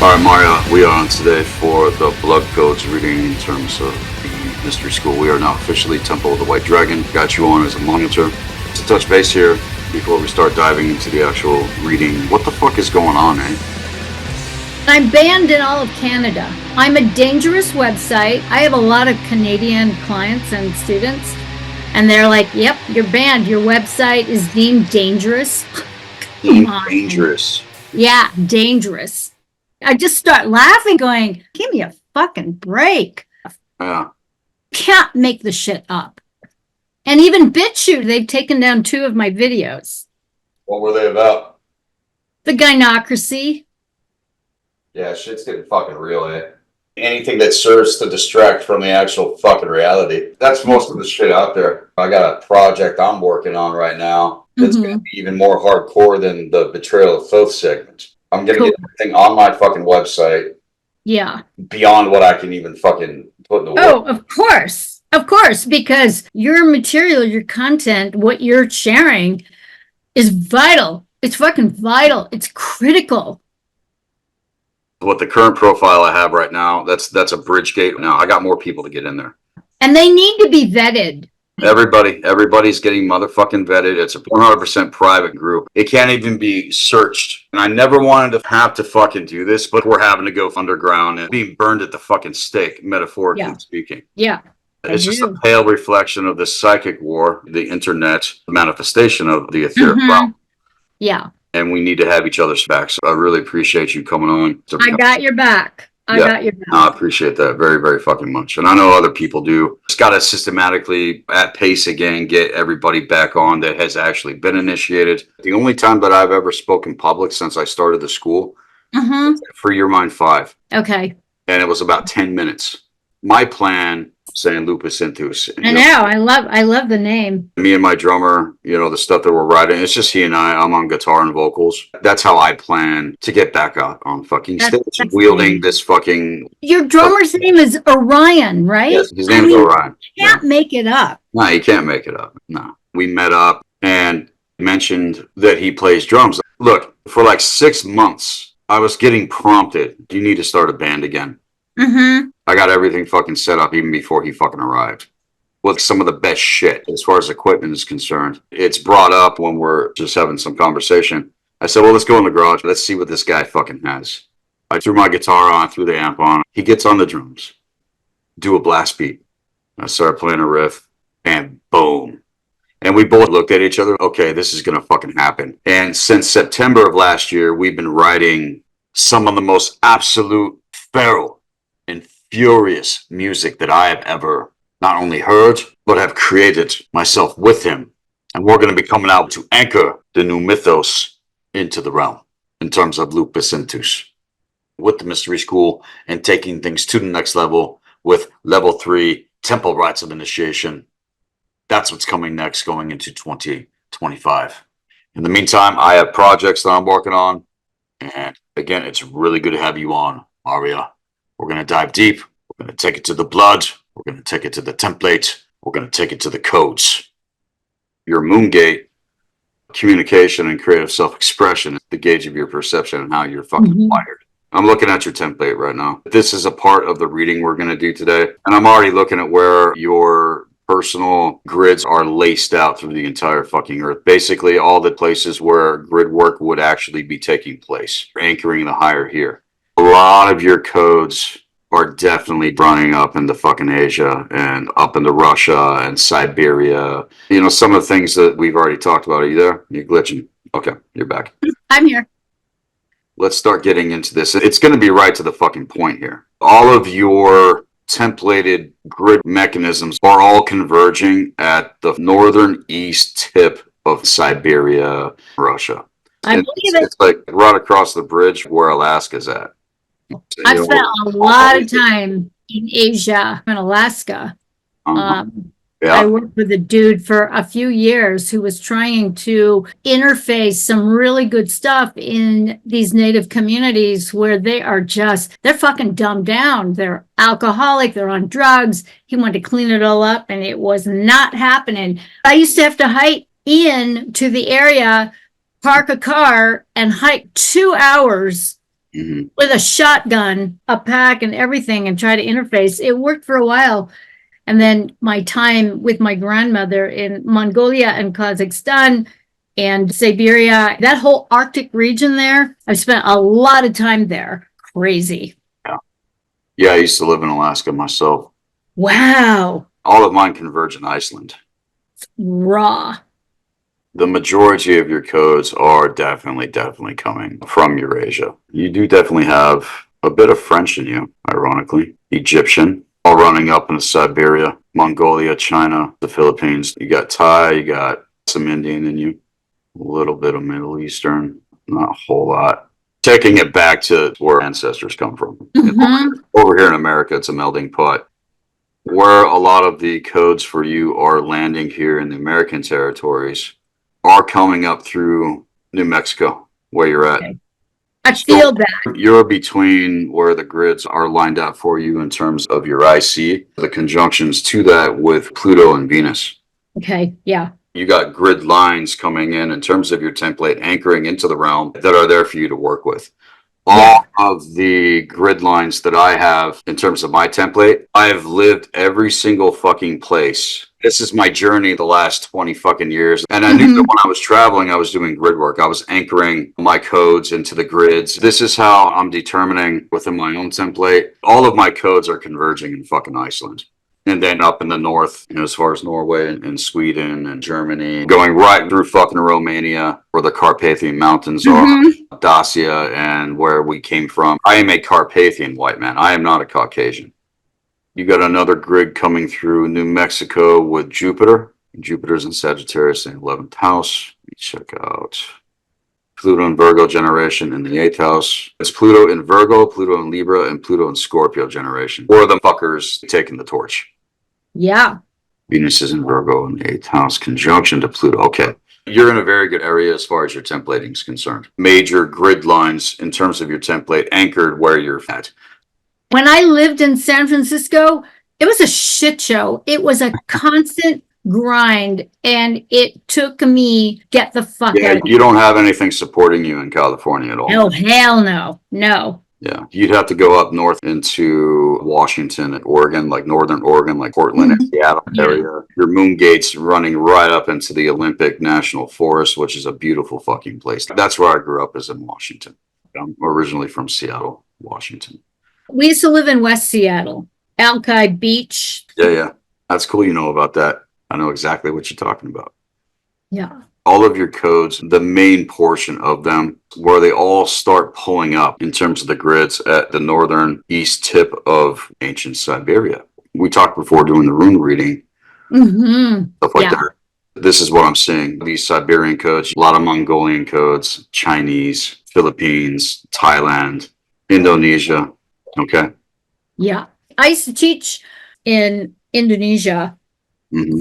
All right, Marja, we are on today for the Blood Codes reading in terms of the Mystery School. We are now officially Temple of the White Dragon. Got you on as a monitor. To touch base here, before we start diving into the actual reading, what the fuck is going on, eh? I'm banned in all of Canada. I'm a dangerous website. I have a lot of Canadian clients and students, and they're like, yep, you're banned. Your website is deemed dangerous. Dangerous. Yeah, dangerous. I just start laughing, going, give me a fucking break. Yeah. Can't make the shit up. And even BitChute, they've taken down 2 of my videos. What were they about? The gynocracy. Yeah, shit's getting fucking real, eh? Anything that serves to distract from the actual fucking reality. That's most of the shit out there. I got a project I'm working on right now that's going to be even more hardcore than the Betrayal of Thoth segment. I'm going to get everything on my fucking website. Yeah. Beyond what I can even fucking put in the work. Oh, of course. Of course, because your material, your content, what you're sharing is vital. It's fucking vital. It's critical. What the current profile I have right now, that's a bridge gate. Now I got more people to get in there. And they need to be vetted. Everybody's getting motherfucking vetted. It's a 100% private group. It can't even be searched. And I never wanted to have to fucking do this, but we're having to go underground and being burned at the fucking stake, metaphorically speaking. Yeah. It's just a pale reflection of the psychic war, the internet, the manifestation of the etheric realm. Yeah. And we need to have each other's back. So I really appreciate you coming on. I got your back. I got your back. No, I appreciate that very, very fucking much. And I know other people do. Just got to systematically, at pace again, get everybody back on that has actually been initiated. The only time that I've ever spoken public since I started the school, Free Your Mind 5. Okay. And it was about 10 minutes. My plan, saying Lupus Intus. I know. I love the name. Me and my drummer, the stuff that we're writing, it's just he and I. I'm on guitar and vocals. That's how I plan to get back out on fucking stage, wielding this fucking... Your drummer's name is Orion, right? Yes, his name is Orion. You can't make it up. No, you can't make it up. No. We met up and mentioned that he plays drums. Look, for like 6 months, I was getting prompted, you need to start a band again. I got everything fucking set up even before he fucking arrived with some of the best shit as far as equipment is concerned. It's brought up when we're just having some conversation. I said, well, let's go in the garage. Let's see what this guy fucking has. I threw my guitar on, threw the amp on. He gets on the drums, do a blast beat. I started playing a riff and boom. And we both looked at each other. Okay, this is going to fucking happen. And since September of last year, we've been writing some of the most absolute feral and furious music that I have ever not only heard, but have created myself with him. And we're going to be coming out to anchor the new mythos into the realm in terms of Lupus Intus with the Mystery School and taking things to the next level with level 3 temple rites of initiation. That's what's coming next going into 2025. In the meantime, I have projects that I'm working on. And again, it's really good to have you on, Marja. We're going to dive deep. We're going to take it to the blood. We're going to take it to the template. We're going to take it to the codes. Your moon gate, communication and creative self-expression is the gauge of your perception and how you're fucking wired. I'm looking at your template right now. This is a part of the reading we're going to do today. And I'm already looking at where your personal grids are laced out through the entire fucking earth. Basically, all the places where grid work would actually be taking place. Anchoring the higher here. A lot of your codes are definitely running up into fucking Asia and up into Russia and Siberia. Some of the things that we've already talked about. Are you there? You're glitching. Okay, you're back. I'm here. Let's start getting into this. It's going to be right to the fucking point here. All of your templated grid mechanisms are all converging at the northern east tip of Siberia, Russia. I believe it. It's like right across the bridge where Alaska's at. I spent a lot of time in Asia and Alaska. I worked with a dude for a few years who was trying to interface some really good stuff in these native communities where they're fucking dumbed down. They're alcoholic, they're on drugs. He wanted to clean it all up and it was not happening. I used to have to hike in to the area, park a car and hike 2 hours with a shotgun, a pack and everything and try to interface. It worked for a while. And then my time with my grandmother in Mongolia and Kazakhstan and Siberia, that whole Arctic region there, I've spent a lot of time there. Crazy. Yeah, I used to live in Alaska myself. Wow. All of mine converge in Iceland. Raw. The majority of your codes are definitely coming from Eurasia. You do definitely have a bit of French in you, ironically. Egyptian, all running up into Siberia, Mongolia, China, the Philippines. You got Thai, you got some Indian in you, a little bit of Middle Eastern, not a whole lot. Taking it back to where ancestors come from. Over here in America, it's a melting pot. Where a lot of the codes for you are landing here in the American territories are coming up through New Mexico, where you're at. Okay. I feel that. You're between where the grids are lined up for you in terms of your IC, the conjunctions to that with Pluto and Venus. Okay, yeah. You got grid lines coming in terms of your template anchoring into the realm that are there for you to work with. All of the grid lines that I have in terms of my template, I have lived every single fucking place. This is my journey the last 20 fucking years. And I knew that when I was traveling, I was doing grid work. I was anchoring my codes into the grids. This is how I'm determining within my own template. All of my codes are converging in fucking Iceland. And then up in the north, as far as Norway and Sweden and Germany, going right through fucking Romania, where the Carpathian Mountains are, Dacia, and where we came from. I am a Carpathian white man. I am not a Caucasian. You got another grid coming through New Mexico with Jupiter. Jupiter's in Sagittarius in the 11th house. Let me check out Pluto and Virgo generation in the 8th house. It's Pluto in Virgo, Pluto in Libra, and Pluto in Scorpio generation. Or the fuckers taking the torch. Yeah. Venus is in Virgo in the 8th house, conjunction to Pluto. Okay. You're in a very good area as far as your templating is concerned. Major grid lines in terms of your template anchored where you're at. When I lived in San Francisco, it was a shit show. It was a constant grind, and it took me get the fuck out of here. You don't have anything supporting you in California at all. No, hell no. No. Yeah, you'd have to go up north into Washington and Oregon, like northern Oregon, like Portland and Seattle area. Your moon gate's running right up into the Olympic National Forest, which is a beautiful fucking place. That's where I grew up, is in Washington. I'm originally from Seattle, Washington. We used to live in West Seattle, Alki Beach. Yeah. That's cool you know about that. I know exactly what you're talking about. Yeah. All of your codes, the main portion of them, where they all start pulling up in terms of the grids at the northern east tip of ancient Siberia. We talked before doing the rune reading, stuff like that. This is what I'm seeing. These Siberian codes, a lot of Mongolian codes, Chinese, Philippines, Thailand, Indonesia. Okay. Yeah. I used to teach in Indonesia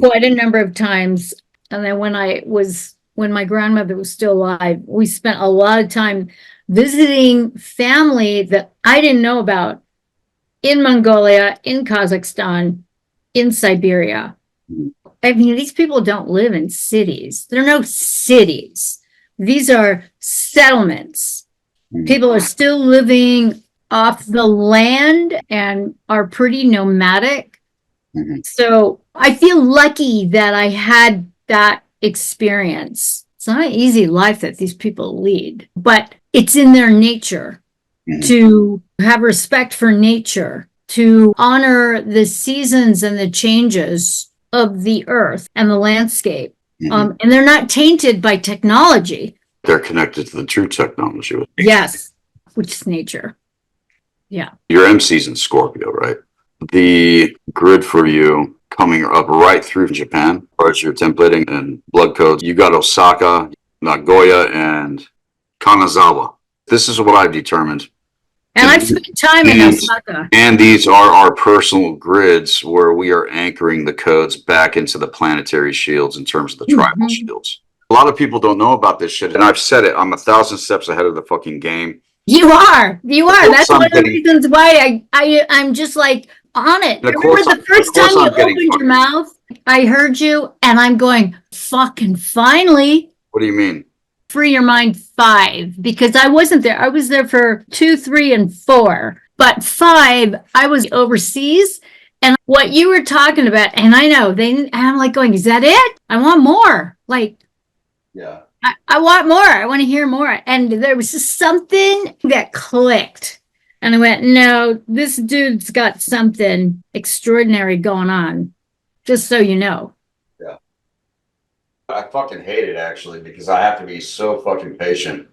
quite a number of times. And then when my grandmother was still alive, we spent a lot of time visiting family that I didn't know about in Mongolia, in Kazakhstan, in Siberia. I mean, these people don't live in cities. There are no cities. These are settlements. People are still living off the land and are pretty nomadic. So I feel lucky that I had that experience. It's not an easy life that these people lead, but it's in their nature to have respect for nature, to honor the seasons and the changes of the earth and the landscape. And they're not tainted by technology. They're connected to the true technology. Yes, which is nature. Yeah. Your MC's in Scorpio, right? The grid for you coming up right through Japan, as you're templating and blood codes, you got Osaka, Nagoya, and Kanazawa. This is what I've determined. And I've spent time in Osaka. And these are our personal grids where we are anchoring the codes back into the planetary shields in terms of the tribal shields. A lot of people don't know about this shit, and I've said it. I'm 1,000 steps ahead of the fucking game. You are. That's one of the reasons why I'm just like on it. Remember the first time you opened your mouth, I heard you, and I'm going, fucking finally. What do you mean? Free Your Mind 5, because I wasn't there. I was there for 2, 3, and 4. But 5, I was overseas. And what you were talking about, and I know, I'm like going, is that it? I want more. Like, yeah. I want more. I want to hear more. And there was just something that clicked. And I went, no, this dude's got something extraordinary going on. Just so you know. Yeah. I fucking hate it, actually, because I have to be so fucking patient.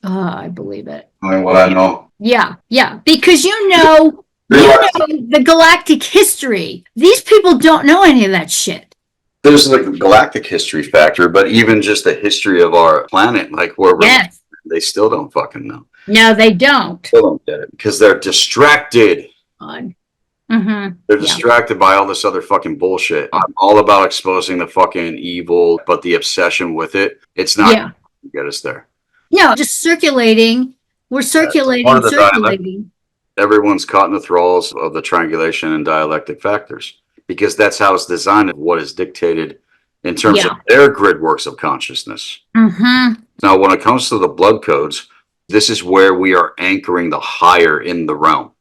Oh, I believe it. I mean, what I know. Yeah, yeah. Because you know the galactic history. These people don't know any of that shit. There's the galactic history factor, but even just the history of our planet, like where we're, they still don't fucking know. No, they don't. Still don't get it because they're distracted. Mm-hmm. They're distracted by all this other fucking bullshit. I'm all about exposing the fucking evil, but the obsession with it, it's not going to get us there. No, just circulating. We're circulating. Everyone's caught in the thralls of the triangulation and dialectic factors because that's how it's designed and what is dictated in terms of their grid works of consciousness. Mm-hmm. Now, when it comes to the blood codes, this is where we are anchoring the higher in the realm.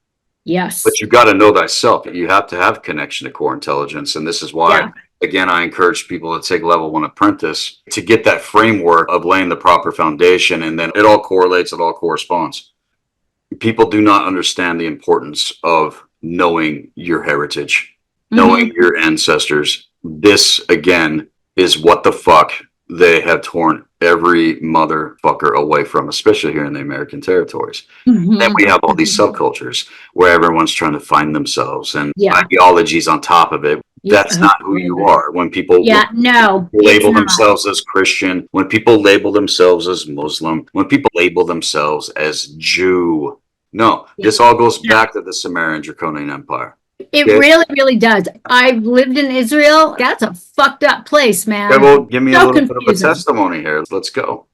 Yes. But you got to know thyself. You have to have connection to core intelligence. And this is why, again, I encourage people to take level 1 apprentice to get that framework of laying the proper foundation. And then it all correlates, it all corresponds. People do not understand the importance of knowing your heritage, knowing your ancestors. This, again, is what the fuck they have torn every motherfucker away from, especially here in the American territories. Then we have all these subcultures where everyone's trying to find themselves and ideologies on top of it. That's not who you are. When people label themselves as Christian, when people label themselves as Muslim, when people label themselves as Jew, this all goes back to the Sumerian Draconian Empire. It really, really does. I've lived in Israel. That's a fucked up place, man. Okay, well, give me a little bit of a testimony here. Let's go.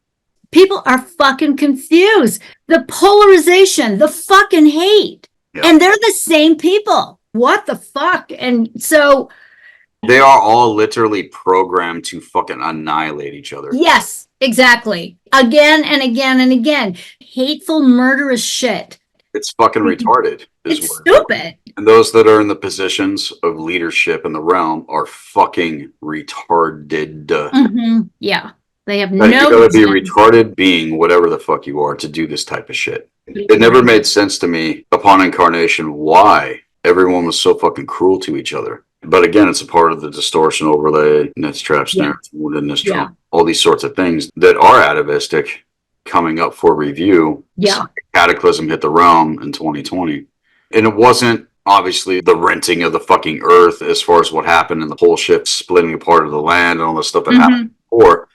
People are fucking confused. The polarization, the fucking hate. And they're the same people. What the fuck? And so... they are all literally programmed to fucking annihilate each other. Yes, exactly. Again and again and again. Hateful, murderous shit. It's fucking retarded. It's stupid. And those that are in the positions of leadership in the realm are fucking retarded. Yeah. They have you gotta be a retarded being, whatever the fuck you are, to do this type of shit. It never made sense to me upon incarnation why everyone was so fucking cruel to each other. But again, it's a part of the distortion overlay, nets, traps, narrative, woundedness, trauma, all these sorts of things that are atavistic coming up for review. Cataclysm hit the realm in 2020. And it wasn't obviously the renting of the fucking earth as far as what happened in the whole ship splitting apart of the land and all the stuff that happened before.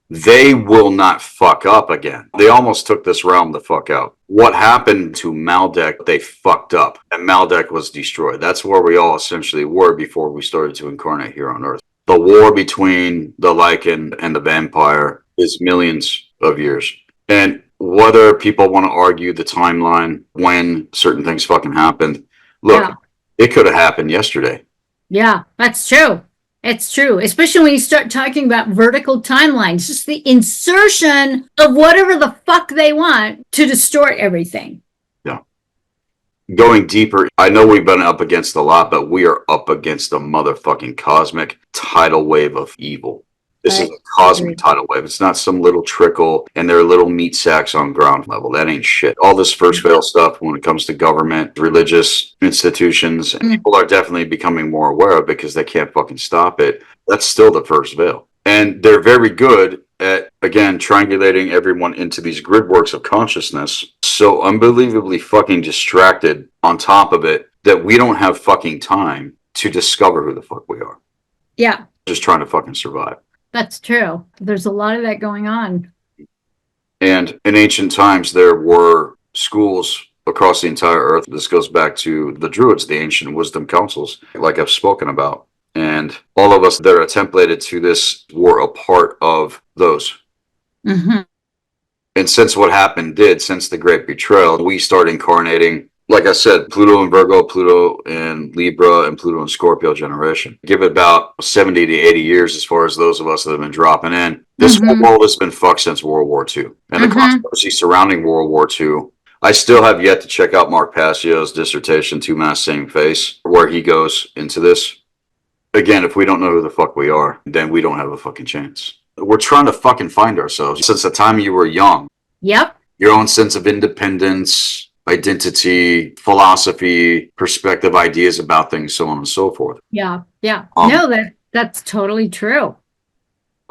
They will not fuck up again. They almost took this realm the fuck out. What happened to Maldek, they fucked up. And Maldek was destroyed. That's where we all essentially were before we started to incarnate here on Earth. The war between the Lycan and the vampire is millions of years. And whether people want to argue the timeline when certain things fucking happened, look, it could have happened yesterday. Yeah, that's true. It's true, especially when you start talking about vertical timelines, just the insertion of whatever the fuck they want to distort everything. Yeah. Going deeper, I know we've been up against a lot, but we are up against a motherfucking cosmic tidal wave of evil. This is a cosmic tidal wave. It's not some little trickle and there are little meat sacks on ground level. That ain't shit. All this first veil stuff when it comes to government, religious institutions, and people are definitely becoming more aware of it because they can't fucking stop it. That's still the first veil. And they're very good at, again, triangulating everyone into these grid works of consciousness. So unbelievably fucking distracted on top of it that we don't have fucking time to discover who the fuck we are. Yeah. Just trying to fucking survive. That's true. There's a lot of that going on. And in ancient times, there were schools across the entire earth. This goes back to the Druids, the ancient wisdom councils, like I've spoken about. And all of us that are templated to this were a part of those. And since what happened since the Great Betrayal, we start incarnating like I said, Pluto in Virgo, Pluto in Libra, and Pluto in Scorpio generation. Give it about 70 to 80 years as far as those of us that have been dropping in. This whole world has been fucked since World War II. And the controversy surrounding World War II, I still have yet to check out Mark Passio's dissertation, Two Masks, Same Face, where he goes into this. Again, if we don't know who the fuck we are, then we don't have a fucking chance. We're trying to fucking find ourselves since the time you were young. Yep. Your own sense of independence, identity, philosophy, perspective, ideas about things, so on and so forth. Yeah. Yeah. No, that's totally true.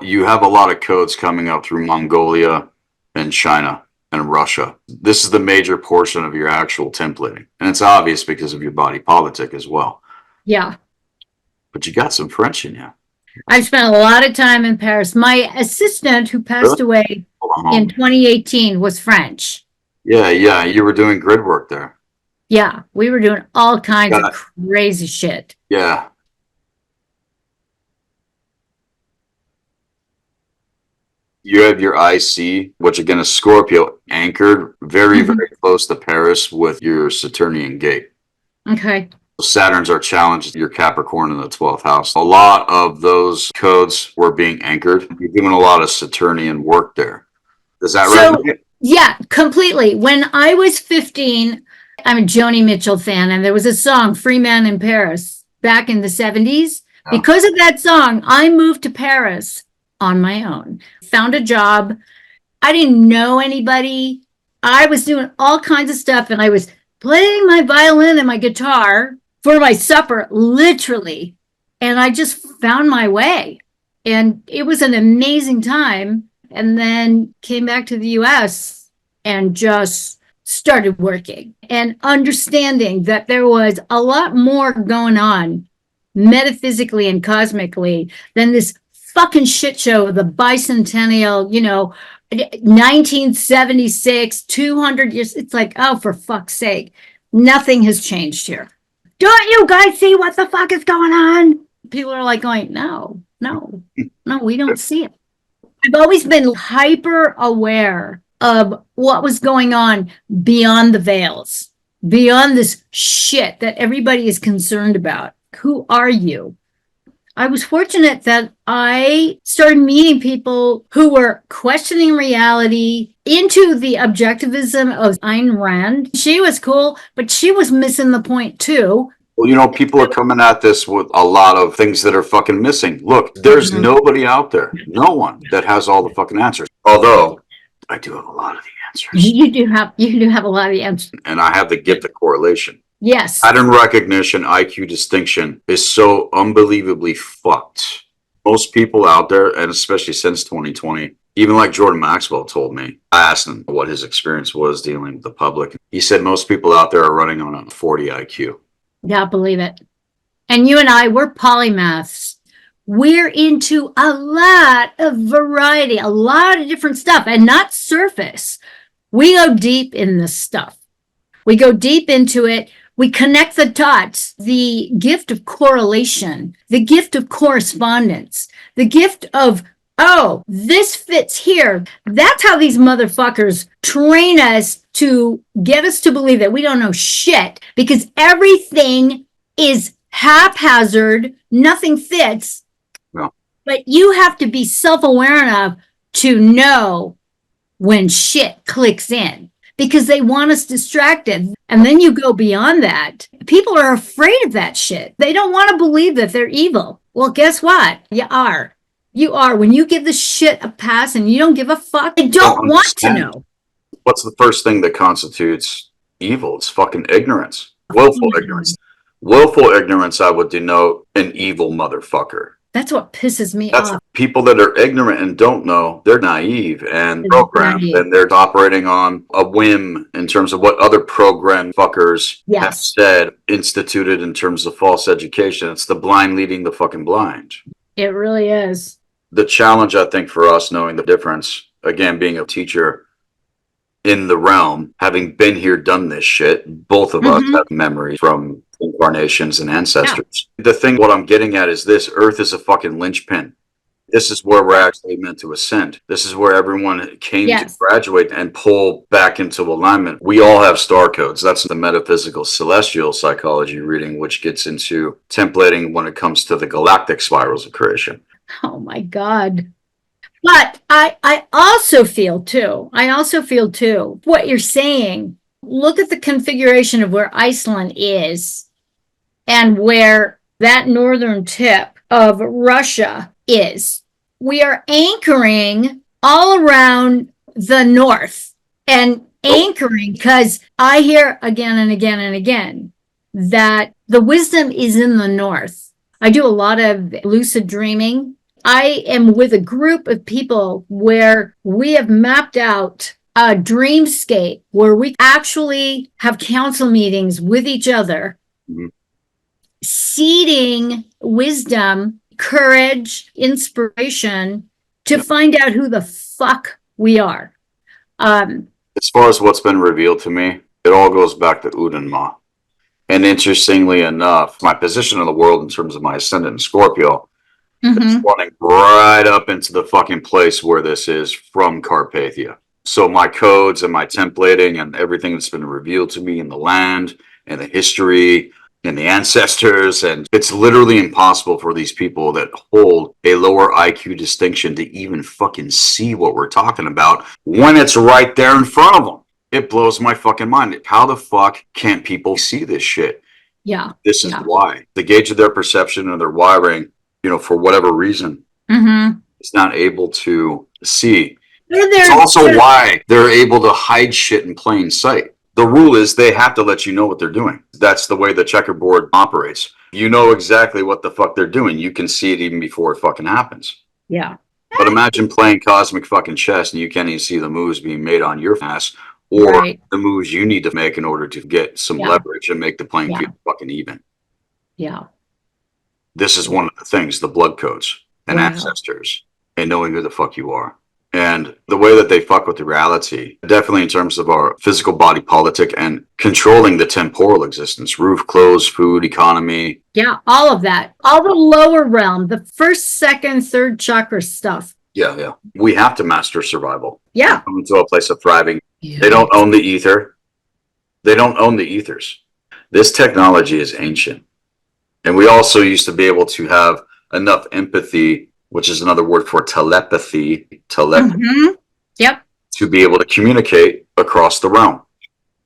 You have a lot of codes coming up through Mongolia and China and Russia. This is the major portion of your actual templating. And it's obvious because of your body politic as well. Yeah. But you got some French in you. I spent a lot of time in Paris. My assistant, who passed away in 2018, was French. Yeah, you were doing grid work there. Yeah, we were doing all kinds of crazy shit. Yeah. You have your IC, which again is Scorpio, anchored very, very close to Paris with your Saturnian gate. Okay. Saturn's our challenge, your Capricorn in the 12th house. A lot of those codes were being anchored. You're doing a lot of Saturnian work there. Is that right? Yeah, completely. When I was 15, I'm a Joni Mitchell fan, and there was a song, Free Man in Paris, back in the 70s. Yeah. Because of that song, I moved to Paris on my own. Found a job. I didn't know anybody. I was doing all kinds of stuff, and I was playing my violin and my guitar for my supper, literally. And I just found my way. And it was an amazing time. And then came back to the US and just started working and understanding that there was a lot more going on metaphysically and cosmically than this fucking shit show, the bicentennial, 1976, 200 years. It's like, oh, for fuck's sake, nothing has changed here. Don't you guys see what the fuck is going on? People are like going, no, we don't see it. I've always been hyper aware of what was going on beyond the veils, beyond this shit that everybody is concerned about. Who are you? I was fortunate that I started meeting people who were questioning reality into the objectivism of Ayn Rand. She was cool, but she was missing the point too. Well, people are coming at this with a lot of things that are fucking missing. Look, there's nobody out there, no one that has all the fucking answers. Although I do have a lot of the answers. You do have a lot of the answers. And I have the gift of correlation. Yes. Pattern recognition, IQ distinction is so unbelievably fucked. Most people out there, and especially since 2020, even like Jordan Maxwell told me, I asked him what his experience was dealing with the public. He said most people out there are running on a 40 IQ. Yeah, believe it. And you and I, we're polymaths. We're into a lot of variety, a lot of different stuff, and not surface. We go deep in this stuff. We go deep into it. We connect the dots, the gift of correlation, the gift of correspondence, the gift of, oh, this fits here. That's how these motherfuckers train us to get us to believe that we don't know shit, because everything is haphazard, nothing fits. No. But you have to be self-aware enough to know when shit clicks in, because they want us distracted. And then you go beyond that. People are afraid of that shit. They don't want to believe that they're evil. Well, guess what? You are. You are. When you give the shit a pass and you don't give a fuck, they don't want to know. What's the first thing that constitutes evil? It's fucking ignorance. Willful ignorance. Willful ignorance, I would denote an evil motherfucker. That's what pisses me off. People that are ignorant and don't know, they're naive and programmed, and they're operating on a whim in terms of what other program fuckers have said, instituted in terms of false education. It's the blind leading the fucking blind. It really is. The challenge, I think, for us knowing the difference, again, being a teacher in the realm, having been here, done this shit, both of us have memories from incarnations and ancestors. The thing, what I'm getting at is this: Earth is a fucking linchpin. This is where we're actually meant to ascend. This is where everyone came to graduate and pull back into alignment. We all have star codes. That's the metaphysical celestial psychology reading, which gets into templating when it comes to the galactic spirals of creation. Oh my God. But I also feel too, what you're saying. Look at the configuration of where Iceland is and where that northern tip of Russia is. We are anchoring all around the north and anchoring because I hear again and again and again that the wisdom is in the north. I do a lot of lucid dreaming. I am with a group of people where we have mapped out a dreamscape where we actually have council meetings with each other, seeding wisdom, courage, inspiration to find out who the fuck we are. As far as what's been revealed to me, it all goes back to Udanma. And interestingly enough, my position in the world in terms of my ascendant in Scorpio, it's running right up into the fucking place where this is from Carpathia. So my codes and my templating and everything that's been revealed to me in the land and the history and the ancestors, and it's literally impossible for these people that hold a lower IQ distinction to even fucking see what we're talking about when it's right there in front of them. It blows my fucking mind. How the fuck can't people see this shit? Yeah. This is why. The gauge of their perception and their wiring, for whatever reason, is not able to see. It's also why they're able to hide shit in plain sight. The rule is they have to let you know what they're doing. That's the way the checkerboard operates. You know exactly what the fuck they're doing. You can see it even before it fucking happens. Yeah. But imagine playing cosmic fucking chess and you can't even see the moves being made on your ass or the moves you need to make in order to get some leverage and make the playing field fucking even. Yeah. This is one of the things, the blood codes and ancestors and knowing who the fuck you are. And the way that they fuck with the reality, definitely in terms of our physical body politic and controlling the temporal existence, roof, clothes, food, economy. Yeah, all of that. All the lower realm, the first, second, third chakra stuff. Yeah. We have to master survival. Yeah. Come into a place of thriving. Yeah. They don't own the ether. They don't own the ethers. This technology is ancient. And we also used to be able to have enough empathy, which is another word for telepathy, Yep. to be able to communicate across the realm.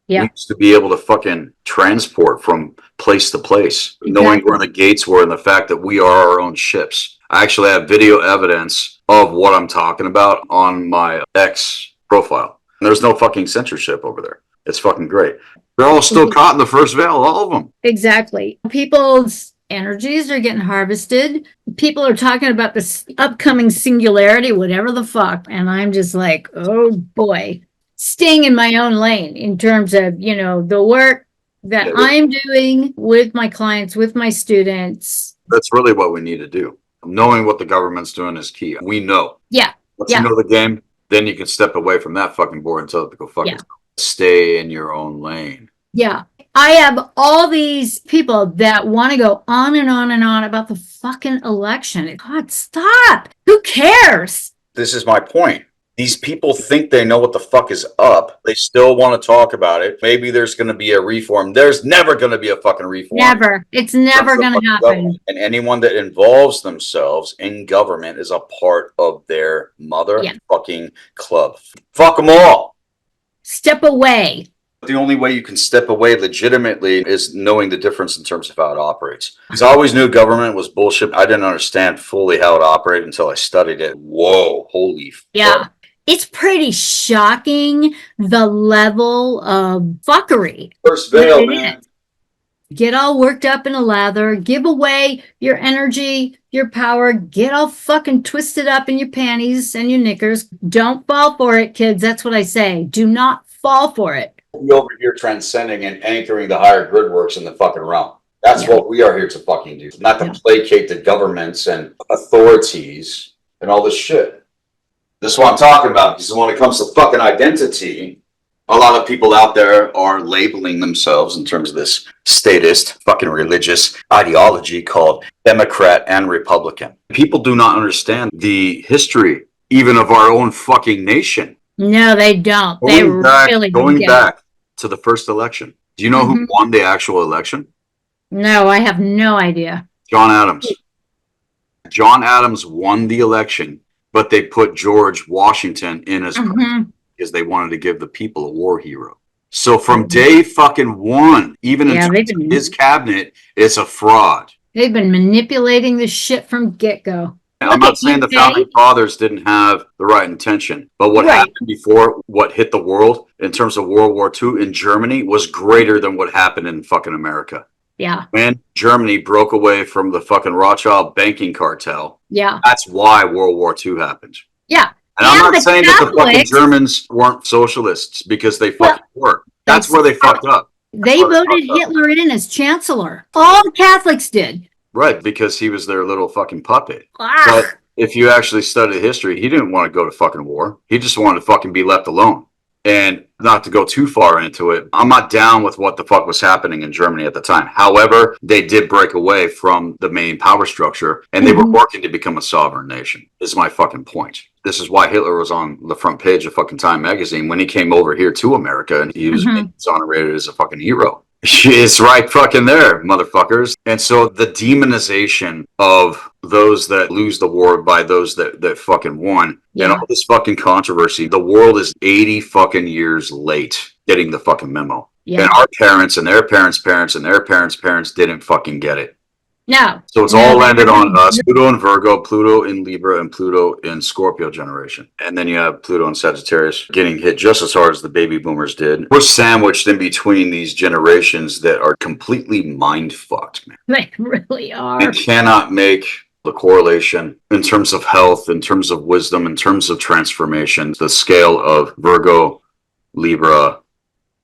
Yeah. We used to be able to fucking transport from place to place, knowing where the gates were and the fact that we are our own ships. I actually have video evidence of what I'm talking about on my X profile. And there's no fucking censorship over there. It's fucking great. They're all still caught in the first veil, all of them. Exactly. People's energies are getting harvested. People are talking about this upcoming singularity, whatever the fuck. And I'm just like, oh boy, staying in my own lane in terms of, the work that I'm doing with my clients, with my students. That's really what we need to do. Knowing what the government's doing is key. We know. Yeah. Once you know the game, then you can step away from that fucking board and tell it to go fuck itself. Stay in your own lane. Yeah. I have all these people that want to go on and on and on about the fucking election. God, stop. Who cares? This is my point. These people think they know what the fuck is up. They still want to talk about it. Maybe there's going to be a reform. There's never going to be a fucking reform. Never. It's never going to happen. Government. And anyone that involves themselves in government is a part of their motherfucking club. Fuck them all. Step away. The only way you can step away legitimately is knowing the difference in terms of how it operates. Because I always knew government was bullshit. I didn't understand fully how it operated until I studied it. Whoa, holy fuck. It's pretty shocking, the level of fuckery. First veil, man. Get all worked up in a lather, give away your energy, your power, get all fucking twisted up in your panties and your knickers. Don't fall for it, kids. That's what I say. Do not fall for it. We over here transcending and anchoring the higher grid works in the fucking realm. That's what we are here to fucking do. Not to placate the governments and authorities and all this shit. This is what I'm talking about. Because when it comes to fucking identity, A lot of people out there are labeling themselves in terms of this statist fucking religious ideology called Democrat and Republican. People do not understand the history even of our own fucking nation. No, they don't. Going back to the first election. Do you know who won the actual election? No, I have no idea. John Adams. John Adams won the election, but they put George Washington in as president because they wanted to give the people a war hero. So from day fucking one, even in his cabinet, it's a fraud. They've been manipulating this shit from get-go. I'm not saying the founding fathers didn't have the right intention, but what happened before, what hit the world in terms of World War II in Germany was greater than what happened in fucking America. Yeah. When Germany broke away from the fucking Rothschild banking cartel. Yeah. That's why World War II happened. Yeah. And I'm not saying that the fucking Germans weren't socialists because they fucking were. That's where they fucked up. They voted Hitler in as chancellor. All the Catholics did. Right, because he was their little fucking puppet. But if you actually study history, he didn't want to go to fucking war. He just wanted to fucking be left alone. And not to go too far into it, I'm not down with what the fuck was happening in Germany at the time. However, they did break away from the main power structure and they were working to become a sovereign nation, is my fucking point. This is why Hitler was on the front page of fucking Time magazine when he came over here to America and he was exonerated as a fucking hero. It's right fucking there, motherfuckers. And so the demonization of those that lose the war by those that fucking won and all this fucking controversy, the world is 80 fucking years late getting the fucking memo. And our parents and their parents' parents and their parents' parents didn't fucking get it. No. So it's all landed on us. Pluto in Virgo, Pluto in Libra, and Pluto in Scorpio generation. And then you have Pluto in Sagittarius getting hit just as hard as the baby boomers did. We're sandwiched in between these generations that are completely mind-fucked, man. They really are. You cannot make the correlation in terms of health, in terms of wisdom, in terms of transformation, the scale of Virgo, Libra,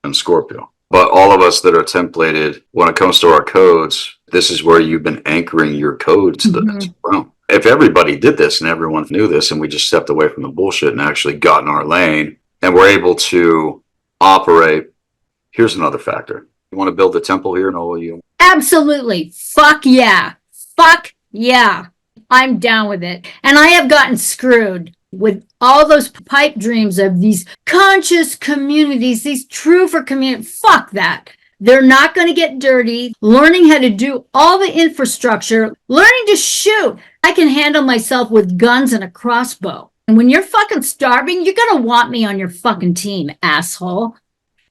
and Scorpio. But all of us that are templated, when it comes to our codes, this is where you've been anchoring your code to the next realm. If everybody did this and everyone knew this and we just stepped away from the bullshit and actually got in our lane and we're able to operate, here's another factor. You want to build a temple here? No, you? Absolutely. Fuck yeah. Fuck yeah. I'm down with it. And I have gotten screwed with all those pipe dreams of these conscious communities, these true for community. Fuck that. They're not going to get dirty. Learning how to do all the infrastructure, learning to shoot. I can handle myself with guns and a crossbow. And when you're fucking starving, you're going to want me on your fucking team, asshole.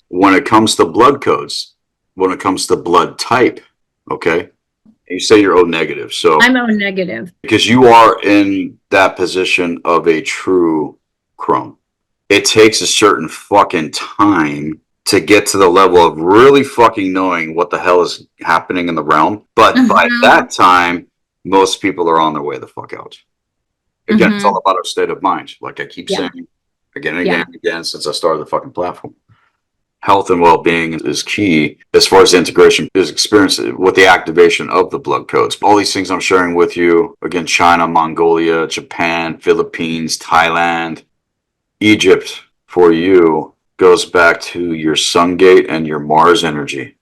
When it comes to blood codes, when it comes to blood type, okay? You say you're O negative, so I'm O negative because you are in that position of a true crone. It takes a certain fucking time to get to the level of really fucking knowing what the hell is happening in the realm. But by that time, most people are on their way the fuck out. Again, it's all about our state of mind. Like I keep saying again and again and again since I started the fucking platform. Health and well-being is key as far as the integration is experienced with the activation of the blood codes. All these things I'm sharing with you, again, China, Mongolia, Japan, Philippines, Thailand, Egypt, for you, goes back to your sun gate and your Mars energy.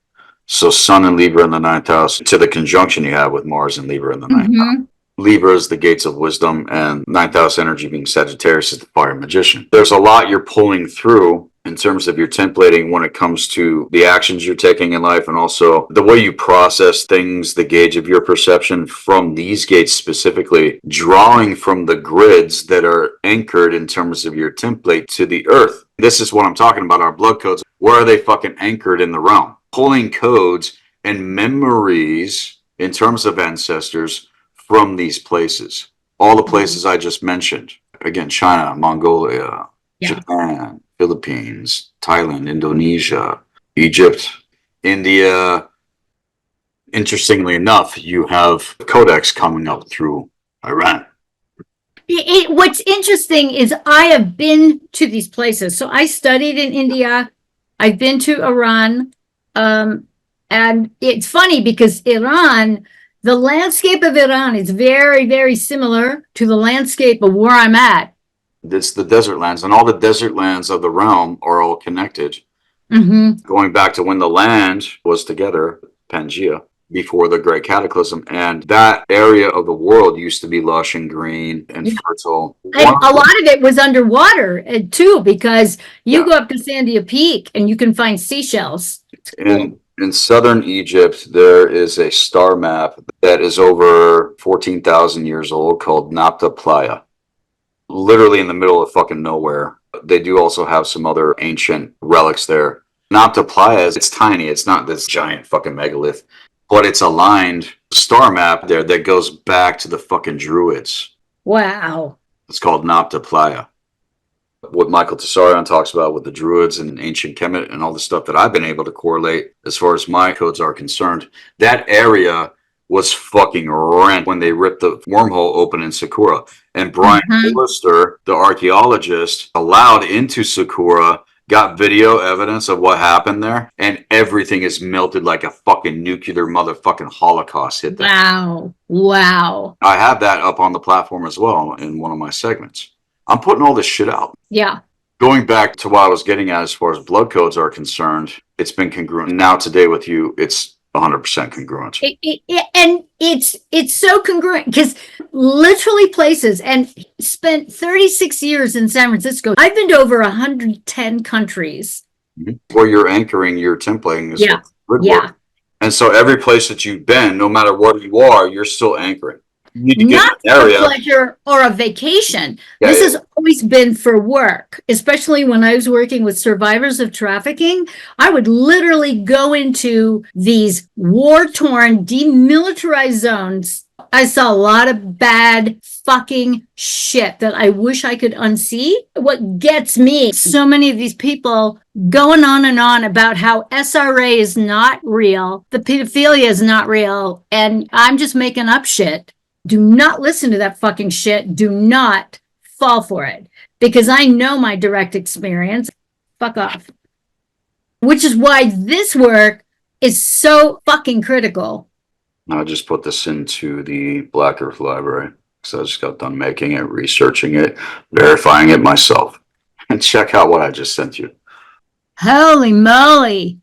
So Sun and Libra in the 9th house to the conjunction you have with Mars and Libra in the 9th house. Libra is the gates of wisdom and 9th house energy being Sagittarius is the fire magician. There's a lot you're pulling through in terms of your templating when it comes to the actions you're taking in life and also the way you process things, the gauge of your perception from these gates specifically, drawing from the grids that are anchored in terms of your template to the earth. This is what I'm talking about, our blood codes. Where are they fucking anchored in the realm? Pulling codes and memories in terms of ancestors from these places. All the places I just mentioned. Again, China, Mongolia, Japan, Philippines, Thailand, Indonesia, Egypt, India. Interestingly enough, you have Codex coming up through Iran. What's interesting is I have been to these places. So I studied in India. I've been to Iran. And it's funny because Iran, the landscape of Iran is very, very similar to the landscape of where I'm at It's the desert lands, and all the desert lands of the realm are all connected. Going back to when the land was together, Pangea, before the Great Cataclysm, and that area of the world used to be lush and green and fertile. And a lot of it was underwater too, because you go up to Sandia Peak and you can find seashells. In southern Egypt, there is a star map that is over 14,000 years old called Nabta Playa. Literally in the middle of fucking nowhere. They do also have some other ancient relics there. Nabta Playa, it's tiny. It's not this giant fucking megalith, but it's a lined star map there that goes back to the fucking Druids. Wow. It's called Nabta Playa. What Michael Tessarion talks about with the Druids and ancient Kemet and all the stuff that I've been able to correlate as far as my codes are concerned, that area was fucking rent when they ripped the wormhole open in Sakura. And Brian Forrester, the archaeologist, allowed into Sakura, got video evidence of what happened there, and everything is melted like a fucking nuclear motherfucking holocaust hit there. Wow. I have that up on the platform as well in one of my segments. I'm putting all this shit out. Yeah. Going back to what I was getting at as far as blood codes are concerned, it's been congruent. Now today with you, it's 100% congruent. And it's so congruent because literally places, and spent 36 years in San Francisco. I've been to over 110 countries. Where you're anchoring your templating is Yeah. And so every place that you've been, no matter where you are, you're still anchoring. You need to get Not an area. for pleasure or a vacation. This has always been for work, especially when I was working with survivors of trafficking. I would literally go into these war-torn, demilitarized zones. I saw a lot of bad fucking shit that I wish I could unsee. What gets me, so many of these people going on and on about how SRA is not real, the pedophilia is not real, and I'm just making up shit. Do not listen to that fucking shit. Do not fall for it. Because I know my direct experience. Fuck off. Which is why this work is so fucking critical. I just put this into the Black Earth library. So I just got done making it, researching it, verifying it myself. And check out what I just sent you. Holy moly.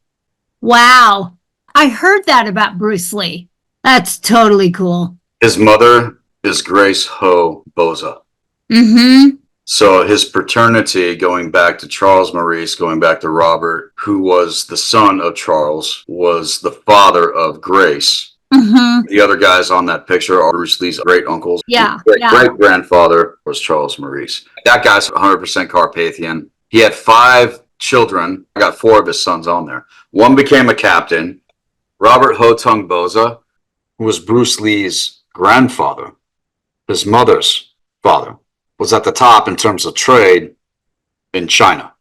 Wow. I heard that about Bruce Lee. That's totally cool. His mother is Grace Ho Boza. So his paternity, going back to Charles Maurice, going back to Robert, who was the son of Charles, was the father of Grace. The other guys on that picture are Bruce Lee's great uncles. Great grandfather was Charles Maurice. That guy's 100% Carpathian. He had 5 children. I got 4 of his sons on there. One became a captain. Robert Hotung Boza, who was Bruce Lee's grandfather, his mother's father, was at the top in terms of trade in China.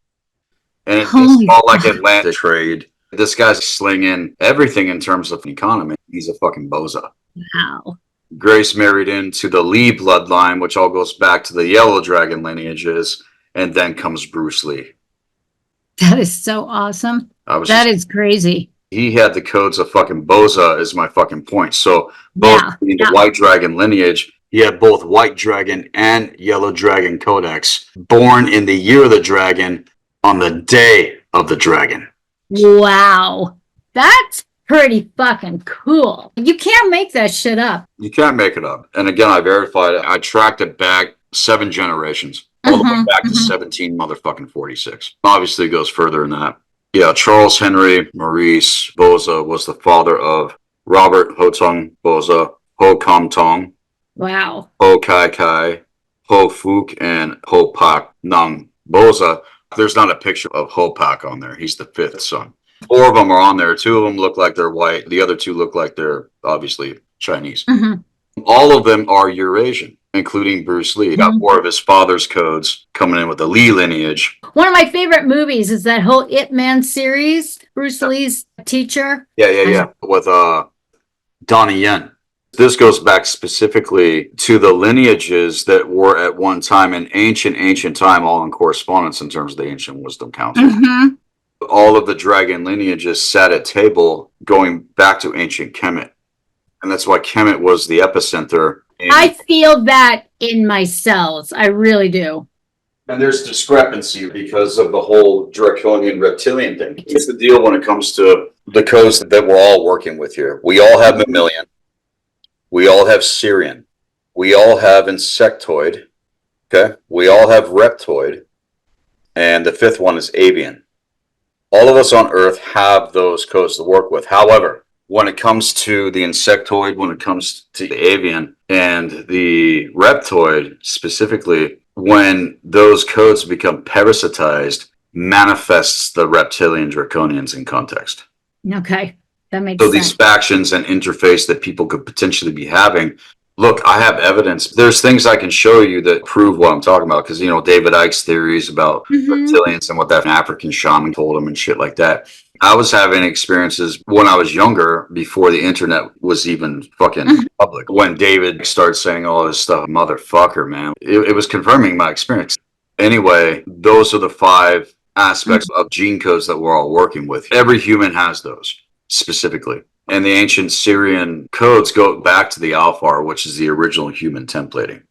And it's all like Atlantic trade. This guy's slinging everything in terms of economy. He's a fucking boza. Wow. Grace married into the Lee bloodline, which all goes back to the Yellow Dragon lineages, and then comes Bruce Lee. That is so awesome. That is crazy. He had the codes of fucking Boza is my fucking point. So both in the White Dragon lineage, he had both White Dragon and Yellow Dragon Codex, born in the year of the dragon on the day of the dragon. Wow. That's pretty fucking cool. You can't make that shit up. You can't make it up. And again, I verified it. I tracked it back 7 generations, all the way back to 17 motherfucking 46. Obviously, it goes further than that. Yeah, Charles Henry Maurice Boza was the father of Robert Hotung Boza, Ho Kam Tong, Wow, Ho Kai Kai, Ho Fook, and Ho Pak Nung Boza. There's not a picture of Ho Pak on there. He's the 5th son. 4 of them are on there. 2 of them look like they're white. The other 2 look like they're obviously Chinese. All of them are Eurasian, including Bruce Lee. Got 4 of his father's codes coming in with the Lee lineage. One of my favorite movies is that whole Ip Man series, Bruce Lee's teacher. Yeah. With Donnie Yen. This goes back specifically to the lineages that were at one time in ancient time, all in correspondence in terms of the Ancient Wisdom Council. All of the dragon lineages sat at table going back to ancient Kemet. And that's why Kemet was the epicenter. I feel that in my cells. I really do. And there's discrepancy because of the whole draconian reptilian thing. Here's the deal when it comes to the codes that we're all working with here. We all have mammalian. We all have Syrian. We all have insectoid. Okay. We all have reptoid. And the fifth one is avian. All of us on Earth have those codes to work with. However, when it comes to the insectoid, when it comes to the avian and the reptoid specifically, when those codes become parasitized, manifests the reptilian draconians in context. Okay, that makes So sense. these factions and interface that people could potentially be having. Look, I have evidence. There's things I can show you that prove what I'm talking about. Because, David Icke's theories about reptilians and what that African shaman told him and shit like that. I was having experiences when I was younger, before the internet was even fucking public. When David started saying all this stuff, motherfucker, man, it was confirming my experience. Anyway, those are the 5 aspects of gene codes that we're all working with. Every human has those specifically. And the ancient Syrian codes go back to the Alfar, which is the original human templating.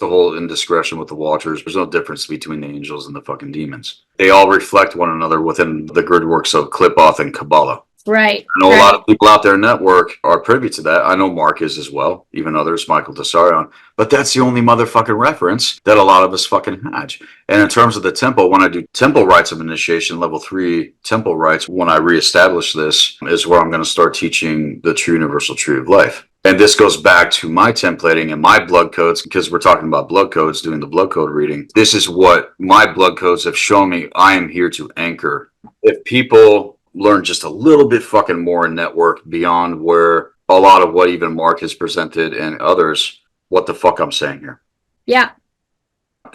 The whole indiscretion with the Watchers. There's no difference between the angels and the fucking demons. They all reflect one another within the grid works of Qliphoth and Kabbalah. Right. I know a lot of people out there in network are privy to that. I know Mark is as well, even others, Michael Tessarion. But that's the only motherfucking reference that a lot of us fucking had. And in terms of the temple, when I do temple rites of initiation, level 3 temple rites, when I reestablish this, is where I'm going to start teaching the true universal tree of life. And this goes back to my templating and my blood codes, because we're talking about blood codes, doing the blood code reading. This is what my blood codes have shown me I am here to anchor. If people learn just a little bit fucking more in network beyond where a lot of what even Mark has presented and others, what the fuck I'm saying here. Yeah.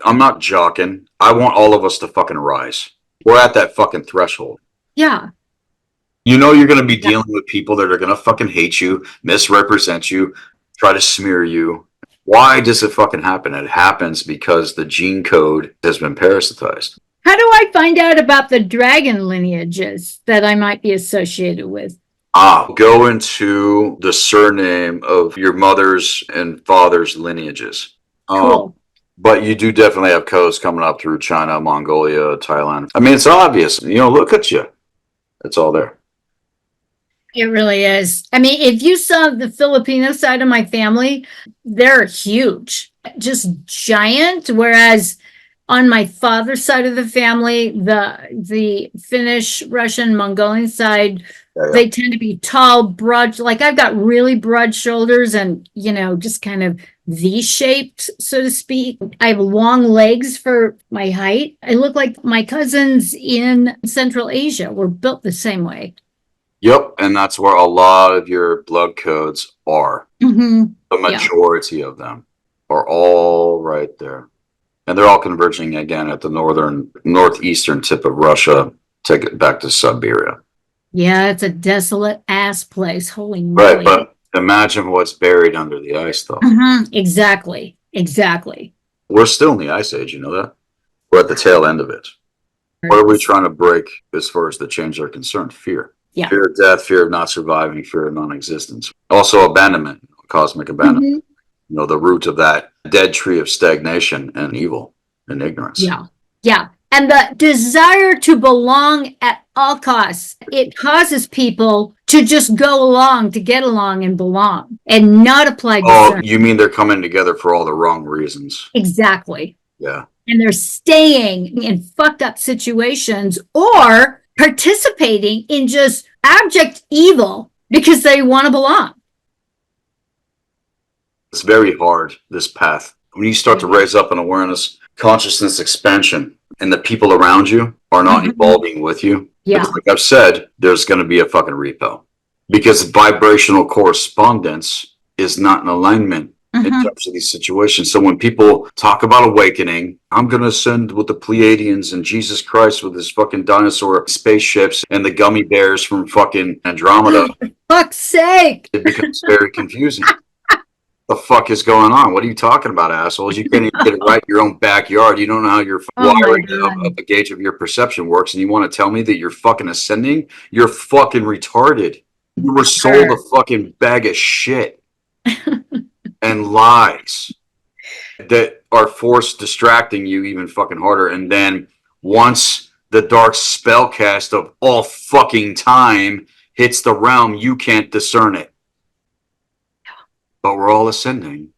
I'm not joking. I want all of us to fucking rise. We're at that fucking threshold. Yeah. You're going to be dealing with people that are going to fucking hate you, misrepresent you, try to smear you. Why does it fucking happen? It happens because the gene code has been parasitized. How do I find out about the dragon lineages that I might be associated with? Go into the surname of your mother's and father's lineages. Cool. But you do definitely have codes coming up through China, Mongolia, Thailand. I mean, it's obvious. Look at you. It's all there. It really is. I mean, if you saw the Filipino side of my family, they're huge, just giant. Whereas on my father's side of the family, the Finnish, Russian, Mongolian side, they tend to be tall, broad. Like I've got really broad shoulders and, just kind of V-shaped, so to speak. I have long legs for my height. I look like my cousins in Central Asia were built the same way. Yep, and that's where a lot of your blood codes are. The majority of them are all right there. And they're all converging again at the northeastern tip of Russia, take it back to Siberia. Yeah, it's a desolate ass place. Holy moly. Right, but imagine what's buried under the ice, though. Exactly. We're still in the Ice Age, you know that? We're at the tail end of it. What are we trying to break as far as the change are concerned? Fear. Yeah. Fear of death, fear of not surviving, fear of non-existence. Also abandonment, cosmic abandonment. The root of that dead tree of stagnation and evil and ignorance. Yeah. And the desire to belong at all costs. It causes people to just go along, to get along and belong and not apply discernment. You mean they're coming together for all the wrong reasons? Exactly. Yeah. And they're staying in fucked up situations or participating in just abject evil because they want to belong. It's very hard, this path. When you start to raise up an awareness, consciousness expansion, and the people around you are not evolving with you. Yeah. Like I've said, there's going to be a fucking repel. Because vibrational correspondence is not in alignment in terms of these situations. So when people talk about awakening, I'm going to ascend with the Pleiadians and Jesus Christ with his fucking dinosaur spaceships and the gummy bears from fucking Andromeda. For fuck's sake. It becomes very confusing. The fuck is going on? What are you talking about, assholes? You can't even get it right in your own backyard. You don't know how your wiring of the gauge of your perception works, and you want to tell me that you're fucking ascending? You're fucking retarded. You were sold a fucking bag of shit and lies. that are force distracting you even fucking harder. And then once the dark spellcast of all fucking time hits the realm, you can't discern it. But we're all ascending.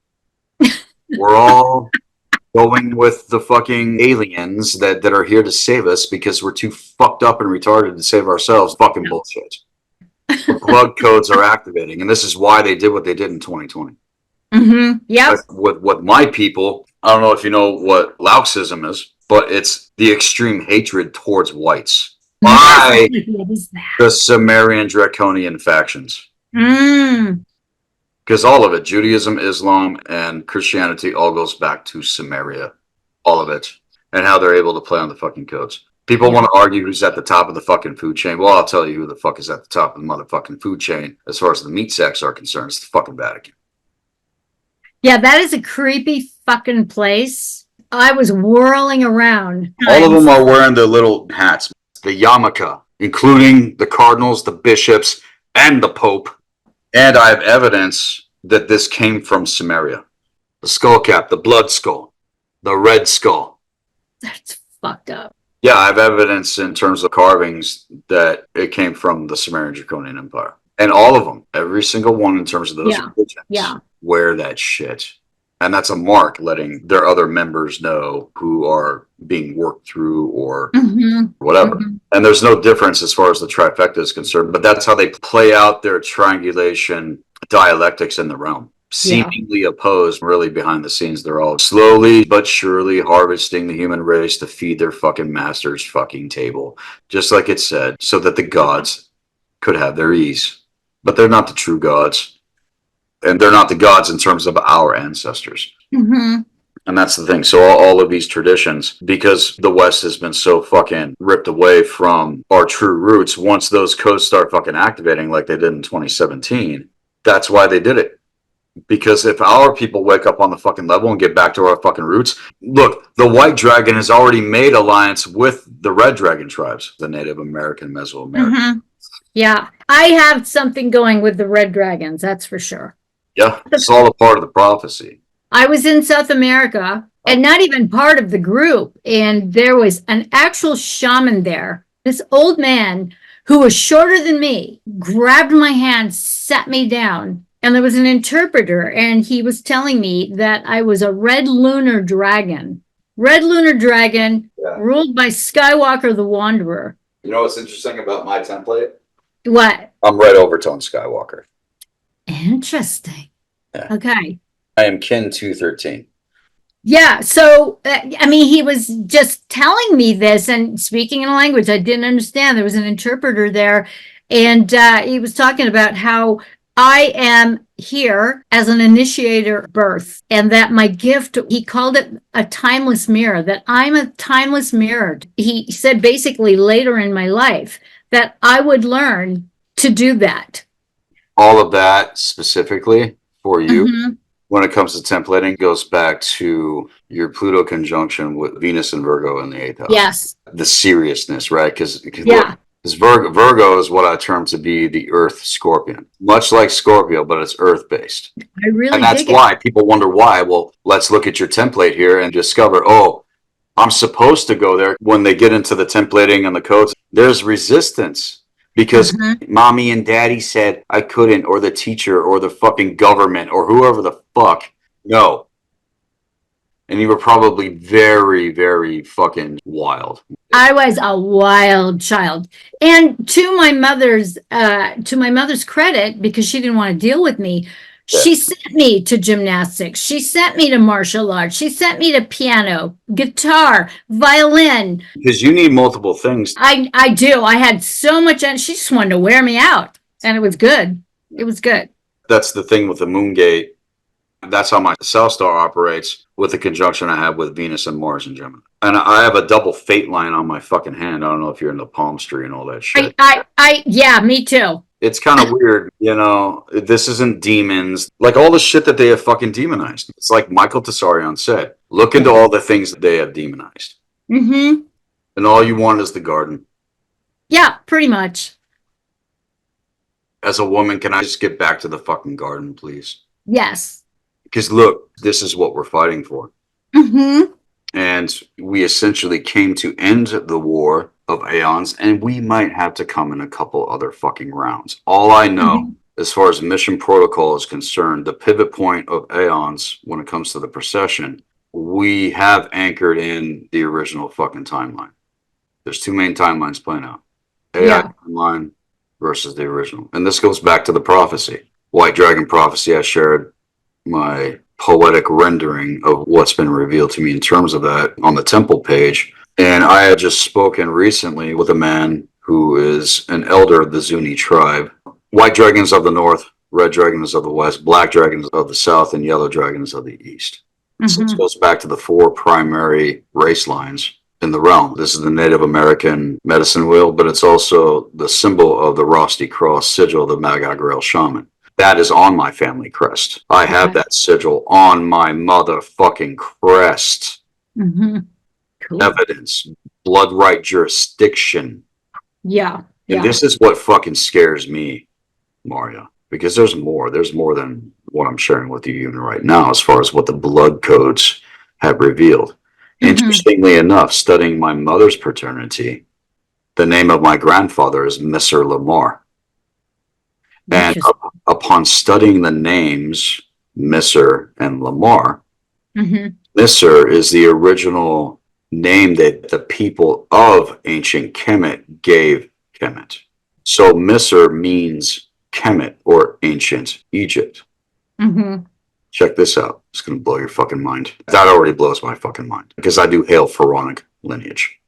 We're all going with the fucking aliens that are here to save us because we're too fucked up and retarded to save ourselves. Fucking bullshit. The blood codes are activating, and this is why they did what they did in 2020. Mm-hmm. Yeah. With my people, I don't know if you know what Lauxism is, but it's the extreme hatred towards whites by the Sumerian Draconian factions. Because all of it, Judaism, Islam, and Christianity, all goes back to Sumeria. All of it. And how they're able to play on the fucking codes. People want to argue who's at the top of the fucking food chain. Well, I'll tell you who the fuck is at the top of the motherfucking food chain as far as the meat sacks are concerned. It's the fucking Vatican. Yeah, that is a creepy fucking place. I was whirling around. All of them are wearing their little hats. The yarmulke, including the cardinals, the bishops, and the pope. And I have evidence that this came from Sumeria. The skull cap, the blood skull, the red skull. That's fucked up. Yeah, I have evidence in terms of carvings that it came from the Sumerian Draconian Empire. And all of them, every single one in terms of those religions, wear that shit. And that's a mark letting their other members know who are being worked through or whatever. And there's no difference as far as the trifecta is concerned, but that's how they play out their triangulation dialectics in the realm. Seemingly opposed, really behind the scenes, they're all slowly but surely harvesting the human race to feed their fucking master's fucking table. Just like it said, so that the gods could have their ease. But they're not the true gods. And they're not the gods in terms of our ancestors. And that's the thing. So all of these traditions, because the West has been so fucking ripped away from our true roots, once those codes start fucking activating like they did in 2017, that's why they did it. Because if our people wake up on the fucking level and get back to our fucking roots, look, the White Dragon has already made alliance with the Red Dragon tribes, the Native American, Mesoamerican. Yeah, I have something going with the Red Dragons, that's for sure. Yeah, it's all a part of the prophecy. I was in South America and not even part of the group. And there was an actual shaman there. This old man who was shorter than me grabbed my hand, sat me down, and there was an interpreter. And he was telling me that I was a red lunar dragon. Red lunar dragon ruled by Skywalker the Wanderer. You know what's interesting about my template? What? I'm red overtone Skywalker. Interesting. Yeah. Okay. I am kin 213. Yeah. So, I mean, he was just telling me this and speaking in a language I didn't understand. There was an interpreter there. And he was talking about how I am here as an initiator birth and that my gift, he called it a timeless mirror, that I'm a timeless mirror. He said basically later in my life that I would learn to do that. All of that specifically for you when it comes to templating goes back to your Pluto conjunction with Venus and Virgo in the 8th house. Yes. The seriousness, right? Because Virgo is what I term to be the Earth Scorpion, much like Scorpio, but it's Earth based. I really and that's why people wonder why. Well, let's look at your template here and discover, oh, I'm supposed to go there. When they get into the templating and the codes, there's resistance. Because mommy and daddy said I couldn't, or the teacher, or the fucking government, or whoever the fuck. No. And you were probably very, very fucking wild. I was a wild child. And to my mother's credit, because she didn't want to deal with me, she sent me to gymnastics. She sent me to martial arts. She sent me to piano, guitar, violin. Because you need multiple things. I do. I had so much, and she just wanted to wear me out. And it was good. It was good. That's the thing with the moon gate. That's how my South Star operates with the conjunction I have with Venus and Mars and Gemini. And I have a double fate line on my fucking hand. I don't know if you're in the palmistry and all that shit. Yeah, me too. It's kind of weird, you know, this isn't demons. Like all the shit that they have fucking demonized. It's like Michael Tessarion said, look into all the things that they have demonized. And all you want is the garden. Yeah, pretty much. As a woman, can I just get back to the fucking garden, please? Yes. Because look, this is what we're fighting for. Mm-hmm. And we essentially came to end the war of aeons, and we might have to come in a couple other fucking rounds. All I know, as far as mission protocol is concerned, the pivot point of aeons when it comes to the procession, we have anchored in the original fucking timeline. There's two main timelines playing out. AI timeline versus the original. And this goes back to the prophecy. White Dragon prophecy, I shared my poetic rendering of what's been revealed to me in terms of that on the temple page. And I had just spoken recently with a man who is an elder of the Zuni tribe. White dragons of the north, red dragons of the west, black dragons of the south, and yellow dragons of the east. So this goes back to the four primary race lines in the realm. This is the Native American medicine wheel, but it's also the symbol of the Rusty Cross sigil, the Magi, Grail, Shaman. That is on my family crest. I have that sigil on my motherfucking crest. Cool. Evidence, blood right jurisdiction. Yeah. And this is what fucking scares me, Marja, because there's more. There's more than what I'm sharing with you even right now as far as what the blood codes have revealed. Interestingly enough, studying my mother's paternity, the name of my grandfather is Mr. Lamar. And upon studying the names Mr. and Lamar, Mr. is the original name that the people of ancient Kemet gave Kemet. So Mr. means Kemet or ancient Egypt. Check this out. It's going to blow your fucking mind. That already blows my fucking mind because I do hail pharaonic lineage.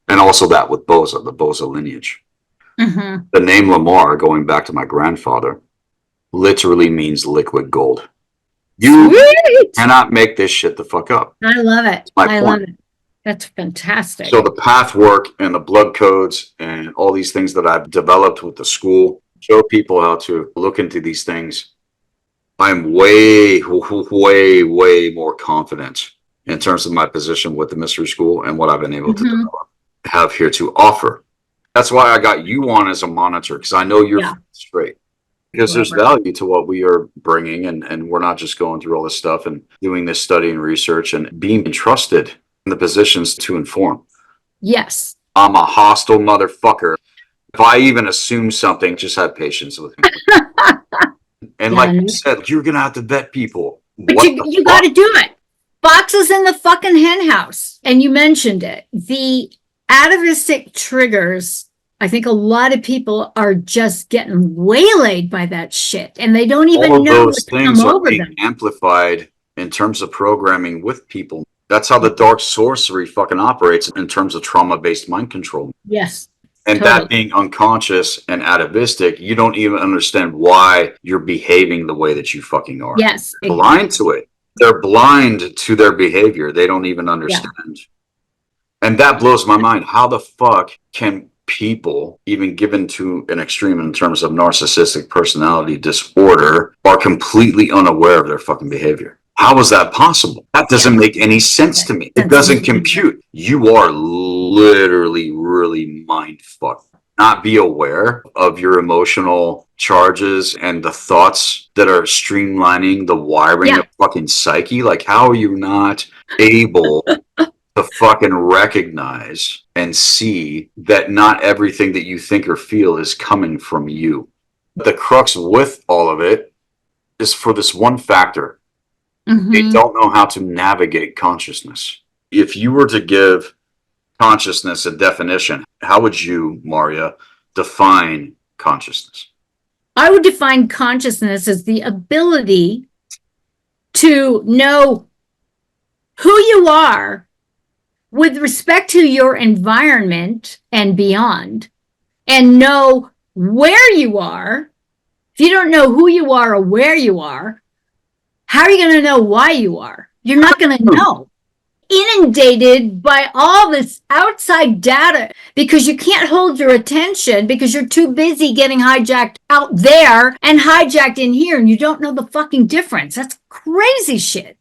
And also that with Boza, the Boza lineage. The name Lamar, going back to my grandfather, literally means liquid gold. You cannot make this shit the fuck up. I love it. I love it. That's fantastic. So the path work and the blood codes and all these things that I've developed with the school show people how to look into these things. I'm way, way more confident in terms of my position with the mystery school and what I've been able to develop, have here to offer. That's why I got you on as a monitor, because I know you're straight. Because there's value to what we are bringing, and we're not just going through all this stuff and doing this study and research and being entrusted in the positions to inform. Yes. I'm a hostile motherfucker. If I even assume something, just have patience with me. And like you said, you're going to have to vet people. But you got to do it. Foxes in the fucking hen house. And you mentioned it. The atavistic triggers, I think a lot of people are just getting waylaid by that shit. And they don't even know those things are being amplified in terms of programming with people. That's how the dark sorcery fucking operates in terms of trauma-based mind control. Yes. And that being unconscious and atavistic, you don't even understand why you're behaving the way that you fucking are. Yes. They're blind to it. They're blind to their behavior. They don't even understand. Yeah. And that blows my mind. How the fuck can people, even given to an extreme in terms of narcissistic personality disorder, are completely unaware of their fucking behavior? How is that possible? That doesn't make any sense to me. It doesn't compute. You are literally really mind fucked. Not be aware of your emotional charges and the thoughts that are streamlining the wiring of fucking psyche. Like, how are you not able to fucking recognize and see that not everything that you think or feel is coming from you? The crux with all of it is for this one factor. They don't know how to navigate consciousness. If you were to give consciousness a definition, how would you, Marja, define consciousness? I would define consciousness as the ability to know who you are with respect to your environment and beyond, and know where you are. If you don't know who you are or where you are, how are you going to know why you are? You're not going to know. Inundated by all this outside data because you can't hold your attention because you're too busy getting hijacked out there and hijacked in here, and you don't know the fucking difference. That's crazy shit.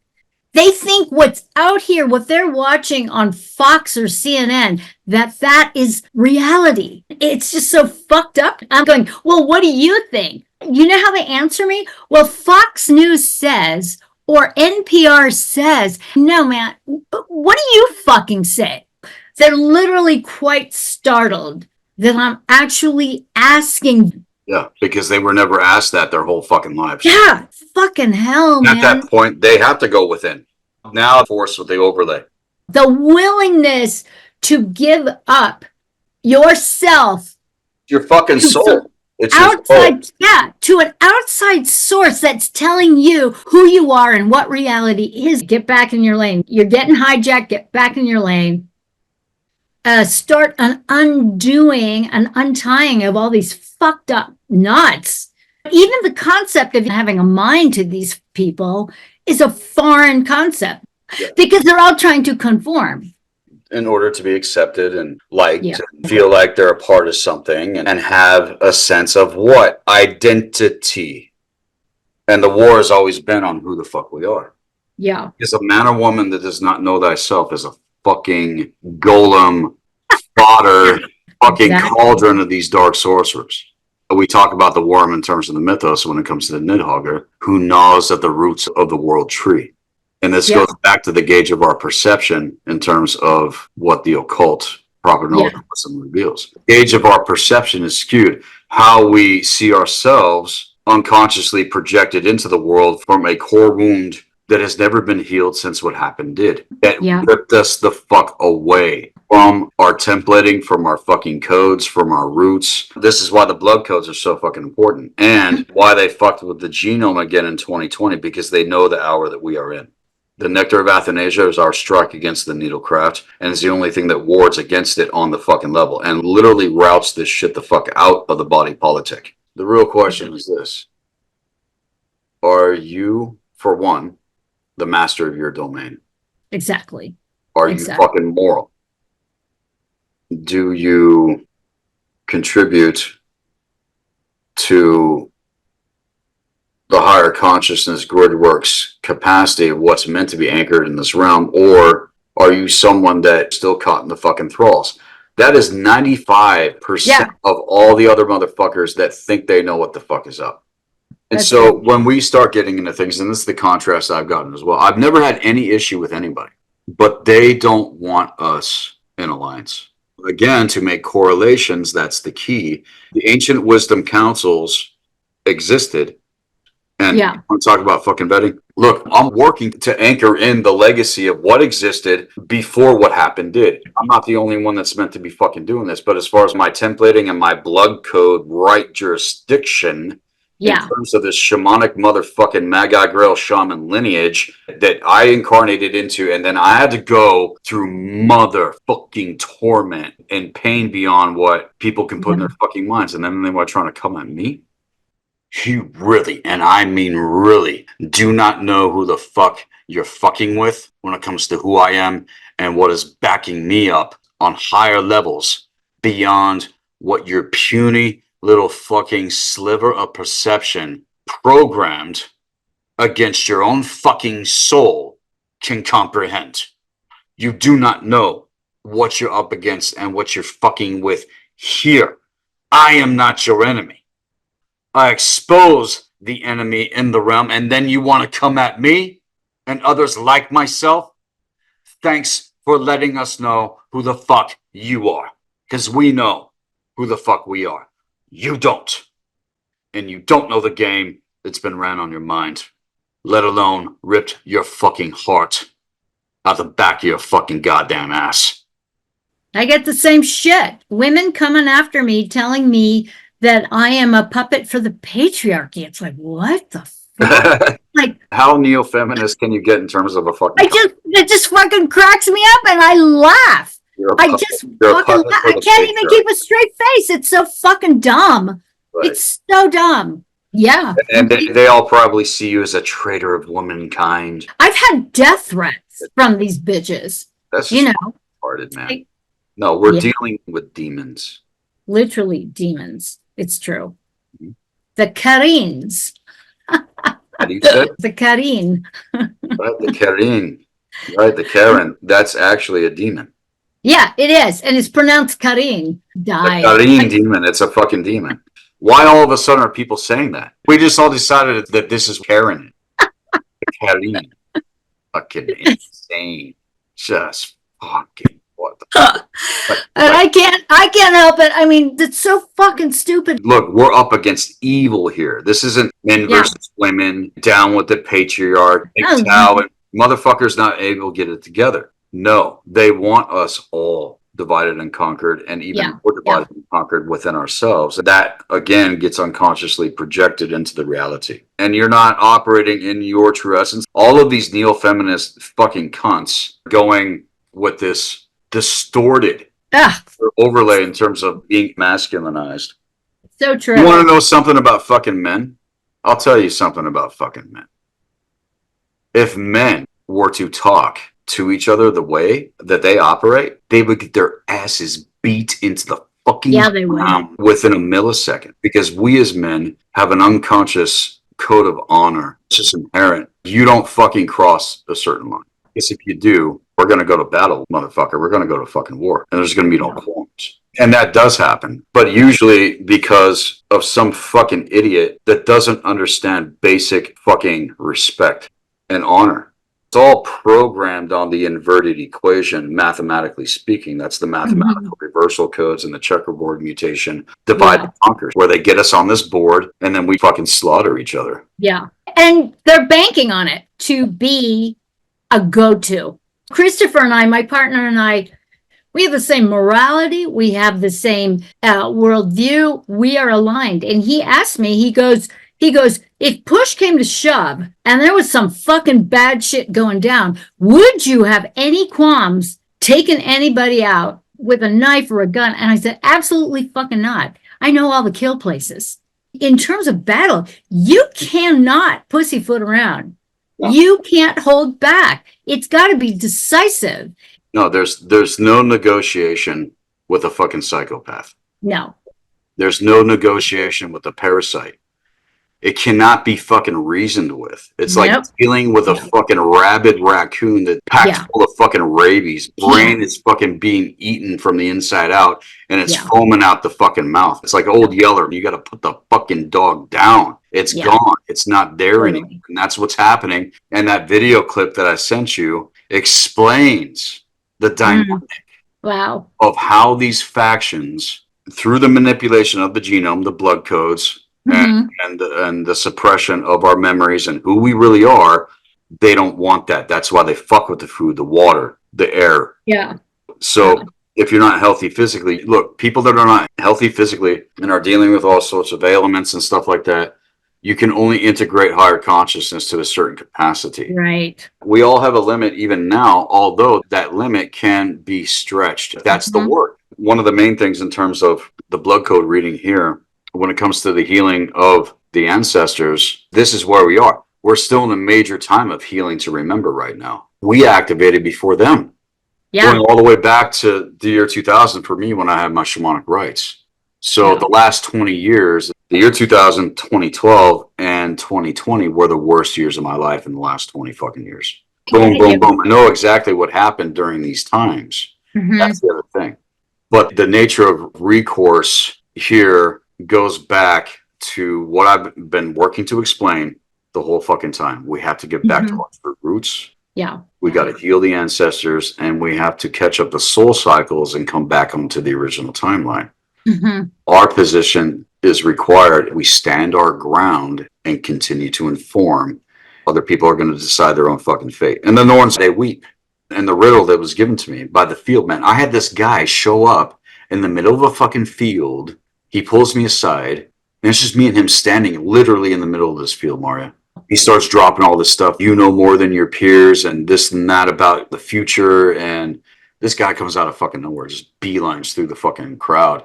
They think what's out here, what they're watching on Fox or CNN, that is reality. It's just so fucked up. I'm going, well, what do you think? You know how they answer me? Well, Fox News says or NPR says, no, man, what do you fucking say? They're literally quite startled that I'm actually asking. Yeah, because they were never asked that their whole fucking lives. Yeah, fucking hell, man. At that point, they have to go within. Now, force with the overlay. The willingness to give up yourself. Your fucking soul. It's outside, to an outside source that's telling you who you are and what reality is. Get back in your lane. You're getting hijacked. Get back in your lane. Start an undoing, an untying of all these fucked up knots. Even the concept of having a mind to these people is a foreign concept because they're all trying to conform. In order to be accepted and liked, and feel like they're a part of something and have a sense of what? Identity. And the war has always been on who the fuck we are. Yeah. Because a man or woman that does not know thyself is a fucking golem, fodder, fucking cauldron of these dark sorcerers. We talk about the worm in terms of the mythos when it comes to the Nidhogger, who gnaws at the roots of the world tree. And this goes back to the gauge of our perception in terms of what the occult proper knowledge reveals. The gauge of our perception is skewed. How we see ourselves unconsciously projected into the world from a core wound that has never been healed since what happened did. It ripped us the fuck away from our templating, from our fucking codes, from our roots. This is why the blood codes are so fucking important, and why they fucked with the genome again in 2020, because they know the hour that we are in. The nectar of Athanasia is our strike against the needlecraft, and is the only thing that wards against it on the fucking level, and literally routes this shit the fuck out of the body politic. The real question is this. Are you, for one, the master of your domain? Exactly. Are you fucking moral? Do you contribute to the higher consciousness gridworks capacity of what's meant to be anchored in this realm, or are you someone that's still caught in the fucking thralls? That is 95% of all the other motherfuckers that think they know what the fuck is up. And so when we start getting into things, and this is the contrast I've gotten as well, I've never had any issue with anybody, but they don't want us in alliance. Again, to make correlations, that's the key. The ancient wisdom councils existed. And I want to talk about fucking vetting. Look, I'm working to anchor in the legacy of what existed before what happened did. I'm not the only one that's meant to be fucking doing this, but as far as my templating and my blood code right jurisdiction, in terms of this shamanic motherfucking Magi Grail shaman lineage that I incarnated into, and then I had to go through motherfucking torment and pain beyond what people can put in their fucking minds, and then they were trying to come at me. You really, and I mean really, do not know who the fuck you're fucking with when it comes to who I am and what is backing me up on higher levels beyond what your puny little fucking sliver of perception programmed against your own fucking soul can comprehend. You do not know what you're up against and what you're fucking with here. I am not your enemy. I expose the enemy in the realm, and then you want to come at me and others like myself? Thanks for letting us know who the fuck you are, because we know who the fuck we are. You don't. And you don't know the game that's been ran on your mind, let alone ripped your fucking heart out the back of your fucking goddamn ass. I get the same shit. Women coming after me, telling me that I am a puppet for the patriarchy. It's like, what the fuck? Like, how neo-feminist can you get in terms of a fucking... It just fucking cracks me up and I laugh. I can't even keep a straight face. It's so fucking dumb. Right. It's so dumb. Yeah. And they all probably see you as a traitor of womankind. I've had death threats from these bitches. That's just hearted, man. No, we're dealing with demons. Literally demons. It's true. Mm-hmm. The Karins. How do you say? The Karin. Right, the Karin. Right, the Karen. That's actually a demon. Yeah, it is. And it's pronounced Karin. Die. The Karin demon. It's a fucking demon. Why all of a sudden are people saying that? We just all decided that this is Karen. Kelly. Fucking insane. Just fucking what the fuck? I can't help it. I mean, it's so fucking stupid. Look, we're up against evil here. This isn't men versus women, down with the patriarch, and motherfuckers not able to get it together. No, they want us all divided and conquered, and even more divided and conquered within ourselves. That again gets unconsciously projected into the reality. And you're not operating in your true essence. All of these neo-feminist fucking cunts going with this distorted overlay in terms of being masculinized. So true. You want to know something about fucking men? I'll tell you something about fucking men. If men were to talk to each other the way that they operate, they would get their asses beat into the fucking ground within a millisecond. Because we as men have an unconscious code of honor. It's just inherent. You don't fucking cross a certain line. Because if you do, we're going to go to battle, motherfucker. We're going to go to fucking war. And there's going to be no qualms. And that does happen. But usually because of some fucking idiot that doesn't understand basic fucking respect and honor. It's all programmed on the inverted equation, mathematically speaking. That's the mathematical reversal codes and the checkerboard mutation, divide and conquer, where they get us on this board and then we fucking slaughter each other. Yeah. And they're banking on it to be a go-to. Christopher and I, my partner and I, we have the same morality. We have the same worldview. We are aligned. And he asked me, he goes, if push came to shove and there was some fucking bad shit going down, would you have any qualms taking anybody out with a knife or a gun? And I said, absolutely fucking not. I know all the kill places. In terms of battle, you cannot pussyfoot around. No. You can't hold back. It's got to be decisive. No, there's no negotiation with a fucking psychopath. No. There's no negotiation with a parasite. It cannot be fucking reasoned with. It's like dealing with a fucking rabid raccoon that packed full of fucking rabies. Brain is fucking being eaten from the inside out, and it's foaming out the fucking mouth. It's like Old Yeller. You got to put the fucking dog down. It's gone. It's not there anymore. And that's what's happening. And that video clip that I sent you explains the dynamic of how these factions, through the manipulation of the genome, the blood codes, and the suppression of our memories and who we really are, they don't want that. That's why they fuck with the food, the water, the air. Yeah. So if you're not healthy physically, look, people that are not healthy physically and are dealing with all sorts of ailments and stuff like that, you can only integrate higher consciousness to a certain capacity. Right. We all have a limit even now, although that limit can be stretched. That's the work. One of the main things in terms of the blood code reading here, when it comes to the healing of the ancestors, this is where we are. We're still in a major time of healing to remember right now. We activated before them. Yeah. Going all the way back to the year 2000 for me when I had my shamanic rites. So the last 20 years, the year 2000, 2012, and 2020 were the worst years of my life in the last 20 fucking years. Boom, boom, boom. I know exactly what happened during these times. That's the other thing. But the nature of recourse here goes back to what I've been working to explain the whole fucking time. We have to get back to our roots. Yeah. We got to heal the ancestors, and we have to catch up the soul cycles and come back onto the original timeline. Our position is required. We stand our ground and continue to inform. Other people are going to decide their own fucking fate. And the Norns, they weep. And the riddle that was given to me by the field man, I had this guy show up in the middle of a fucking field. He pulls me aside, and it's just me and him standing literally in the middle of this field, Marja. He starts dropping all this stuff. You know more than your peers and this and that about the future. And this guy comes out of fucking nowhere, just beelines through the fucking crowd.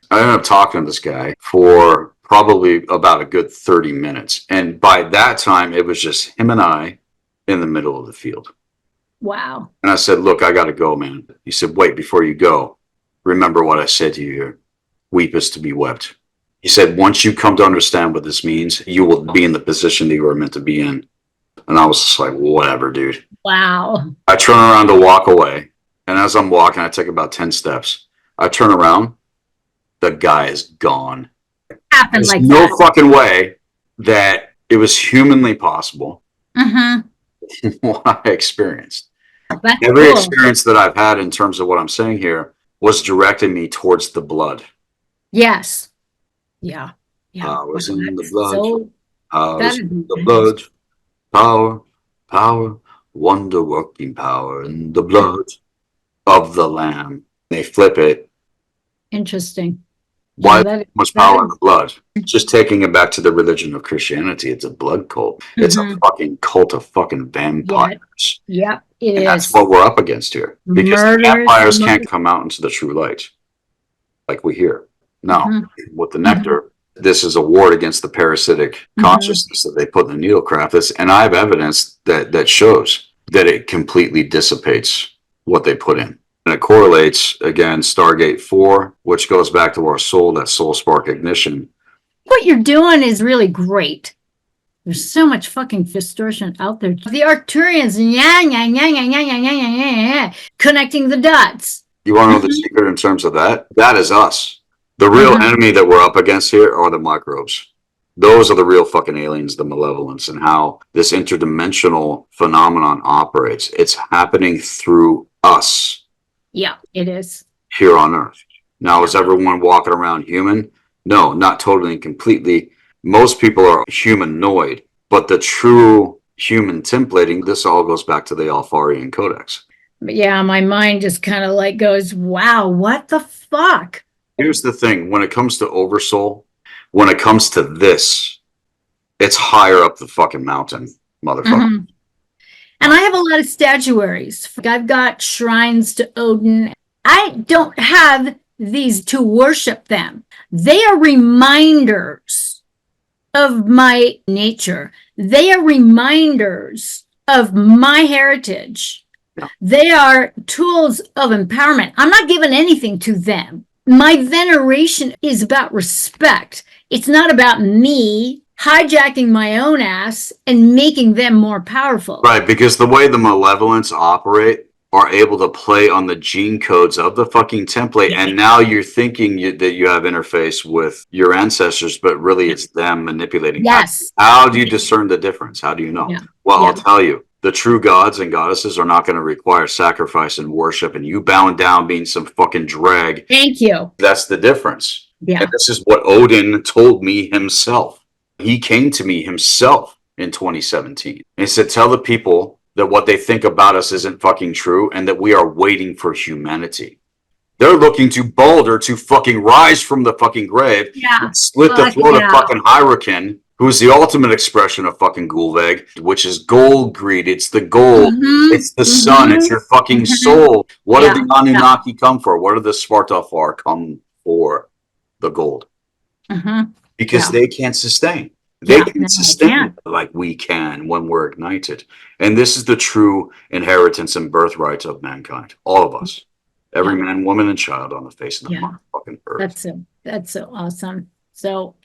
I ended up talking to this guy for probably about a good 30 minutes. And by that time, it was just him and I in the middle of the field. Wow. And I said, look, I got to go, man. He said, wait, before you go, remember what I said to you here. Weep is to be wept. He said, once you come to understand what this means, you will be in the position that you are meant to be in. And I was just like, whatever, dude. Wow. I turn around to walk away. And as I'm walking, I take about 10 steps. I turn around. The guy is gone. Happened There's like no that. fucking way that it was humanly possible what I experienced. That's Every cool. experience that I've had in terms of what I'm saying here was directing me towards the blood. Yes. Yeah. Powers in the That's blood. so, Powers that in the is blood. Power, wonder working power in the blood of the Lamb. They flip it. interesting. Why Yeah, so much power in the blood? Just taking it back to the religion of Christianity, it's a blood cult. It's a fucking cult of fucking vampires. Yeah, it And that's is. what we're up against here. Because the vampires can't come out into the true light like we hear. Now, with the nectar, this is a ward against the parasitic consciousness that they put in the needlecraft. And I have evidence that shows that it completely dissipates what they put in. And it correlates, again, Stargate 4, which goes back to our soul, that soul spark ignition. What you're doing is really great. There's so much fucking distortion out there. The Arcturians, connecting the dots. You want to know the secret in terms of that? That is us. The real enemy that we're up against here are the microbes. Those are the real fucking aliens, the malevolence, and how this interdimensional phenomenon operates. It's happening through us. Yeah, it is. Here on Earth. Now, is everyone walking around human? No, not totally and completely. Most people are humanoid, but the true human templating, this all goes back to the Alfarian Codex. But yeah, my mind just kind of like goes, wow, what the fuck? Here's the thing. When it comes to Oversoul, when it comes to this, it's higher up the fucking mountain, motherfucker. And I have a lot of statuaries. I've got shrines to Odin. I don't have these to worship them. They are reminders of my nature. They are reminders of my heritage. They are tools of empowerment. I'm not giving anything to them. My veneration is about respect. It's not about me hijacking my own ass and making them more powerful. Right, because the way the malevolence operate are able to play on the gene codes of the fucking template, and now you're thinking that you have interface with your ancestors, but really it's them manipulating. Yes. How do you discern the difference? How do you know? Well, I'll tell you. The true gods and goddesses are not going to require sacrifice and worship, and you bowing down being some fucking drag. Thank you. That's the difference. Yeah. And this is what Odin told me himself. He came to me himself in 2017. And he said, tell the people that what they think about us isn't fucking true and that we are waiting for humanity. They're looking to Balder to fucking rise from the fucking grave and split the throat of fucking Hyrule, who's the ultimate expression of fucking Gulveg, which is gold greed. It's the gold. It's the sun. It's your fucking soul. What did the Anunnaki come for? What did the Svartalfar come for? The gold. Because they can't sustain. They can sustain like we can when we're ignited. And this is the true inheritance and birthright of mankind. All of us. Every man, woman, and child on the face of the motherfucking earth. That's so awesome. So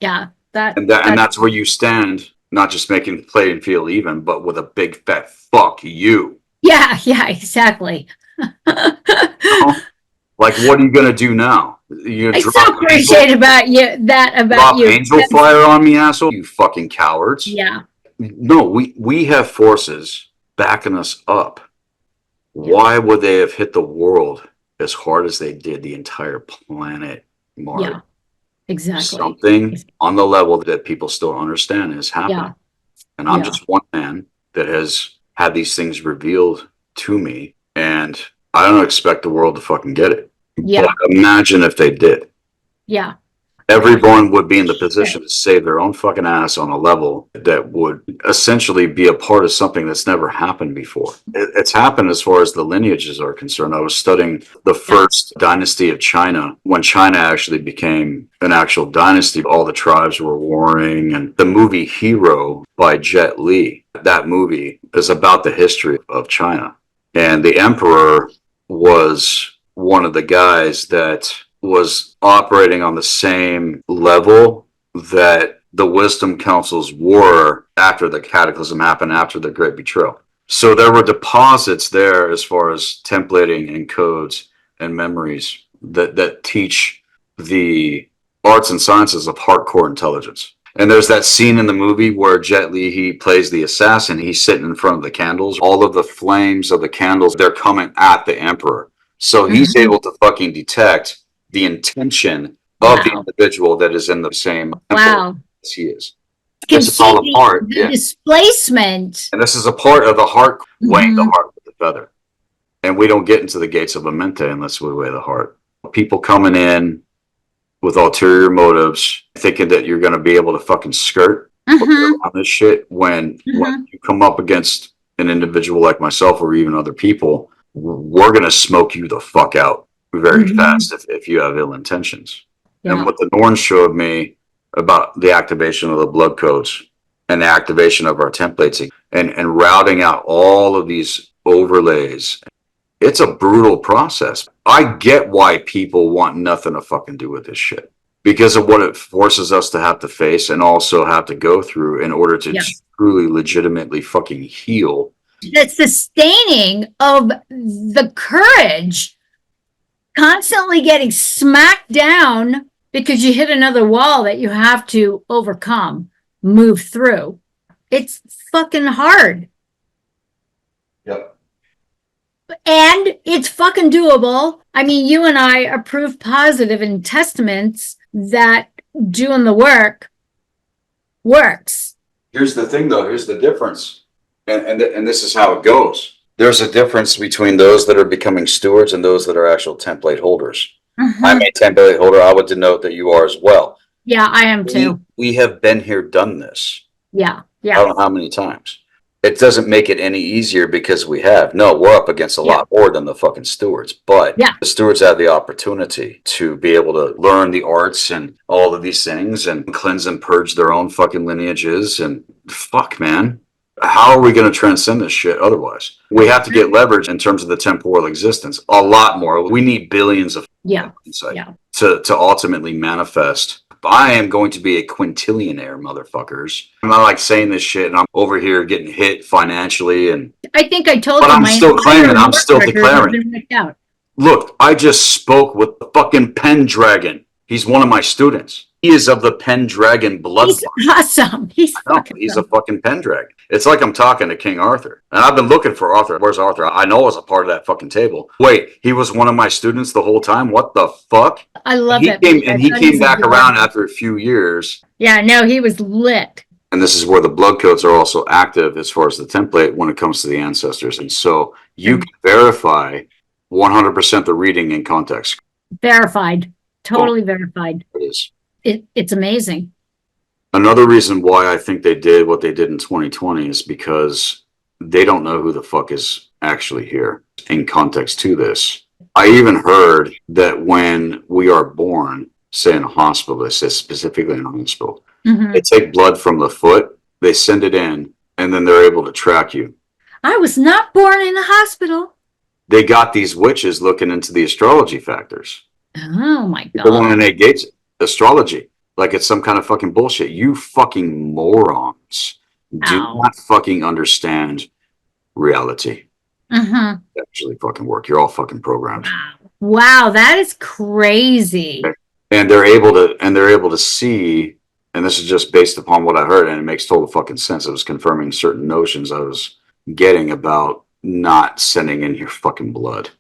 that's where you stand, not just making the play and feel even, but with a big fat fuck you. Yeah, exactly. Like, what are you gonna do now? I so appreciate about you. Drop angel fire on me, asshole! You fucking cowards. Yeah. No, we have forces backing us up. Why would they have hit the world as hard as they did, the entire planet, Marja? Yeah, exactly. Something on the level that people still understand is happening. And I'm just one man that has had these things revealed to me, and I don't expect the world to fucking get it. Yeah. But imagine if they did. Yeah. Everyone would be in the position to save their own fucking ass on a level that would essentially be a part of something that's never happened before. It's happened as far as the lineages are concerned. I was studying the first dynasty of China. When China actually became an actual dynasty, all the tribes were warring. And the movie Hero by Jet Li, that movie is about the history of China. And the emperor was one of the guys that was operating on the same level that the wisdom councils were after the cataclysm happened, after the Great Betrayal. So there were deposits there as far as templating and codes and memories that teach the arts and sciences of hardcore intelligence. And there's that scene in the movie where Jet Li, he plays the assassin. He's sitting in front of the candles. All of the flames of the candles, they're coming at the Emperor. So he's able to fucking detect the intention of the individual that is in the same temple as he is. This is all a part. The displacement. And this is a part of the heart, weighing the heart with the feather. And we don't get into the gates of Amente unless we weigh the heart. People coming in with ulterior motives, thinking that you're going to be able to fucking skirt on this shit when you come up against an individual like myself or even other people, we're going to smoke you the fuck out very fast if you have ill intentions. Yeah. And what the Norns showed me about the activation of the blood codes and the activation of our templates and routing out all of these overlays, it's a brutal process. I get why people want nothing to fucking do with this shit because of what it forces us to have to face and also have to go through in order to truly legitimately fucking heal. The sustaining of the courage, constantly getting smacked down because you hit another wall that you have to overcome, move through. It's fucking hard. Yep. And it's fucking doable. I mean, you and I are proof positive in testaments that doing the work works. Here's the thing, though. Here's the difference. And this is how it goes. There's a difference between those that are becoming stewards and those that are actual template holders. I'm a template holder. I would denote that you are as well. Yeah, I am too. We have been here, done this. Yeah. I don't know how many times. It doesn't make it any easier because we have. No, we're up against a lot more than the fucking stewards. But the stewards have the opportunity to be able to learn the arts and all of these things and cleanse and purge their own fucking lineages. And fuck, man. How are we going to transcend this shit otherwise? We have to get leverage in terms of the temporal existence. A lot more. We need billions of insight to ultimately manifest. I am going to be a quintillionaire, motherfuckers. I'm not like saying this shit and I'm over here getting hit financially. And I think I told you. But you. I'm still claiming, I'm still declaring. Look, I just spoke with the fucking Pendragon. He's one of my students. He is of the Pendragon bloodline. He's awesome. He's a fucking Pendragon. It's like I'm talking to King Arthur. And I've been looking for Arthur. Where's Arthur? I know I was a part of that fucking table. Wait, he was one of my students the whole time? What the fuck? I love it. He came back around after a few years. Yeah, no, he was lit. And this is where the blood codes are also active as far as the template when it comes to the ancestors. And so you can verify 100% the reading in context. Verified. Totally verified. It is. It's amazing. Another reason why I think they did what they did in 2020 is because they don't know who the fuck is actually here in context to this. I even heard that when we are born, say in a hospital, they say specifically in a hospital, they take blood from the foot, they send it in, and then they're able to track you. I was not born in a hospital. They got these witches looking into the astrology factors. Oh my God. The one that negates astrology like it's some kind of fucking bullshit. You fucking morons do not fucking understand reality. Actually fucking work. You're all fucking programmed. Wow, that is crazy. Okay. And they're able to see, and this is just based upon what I heard, and it makes total fucking sense. It was confirming certain notions I was getting about not sending in your fucking blood.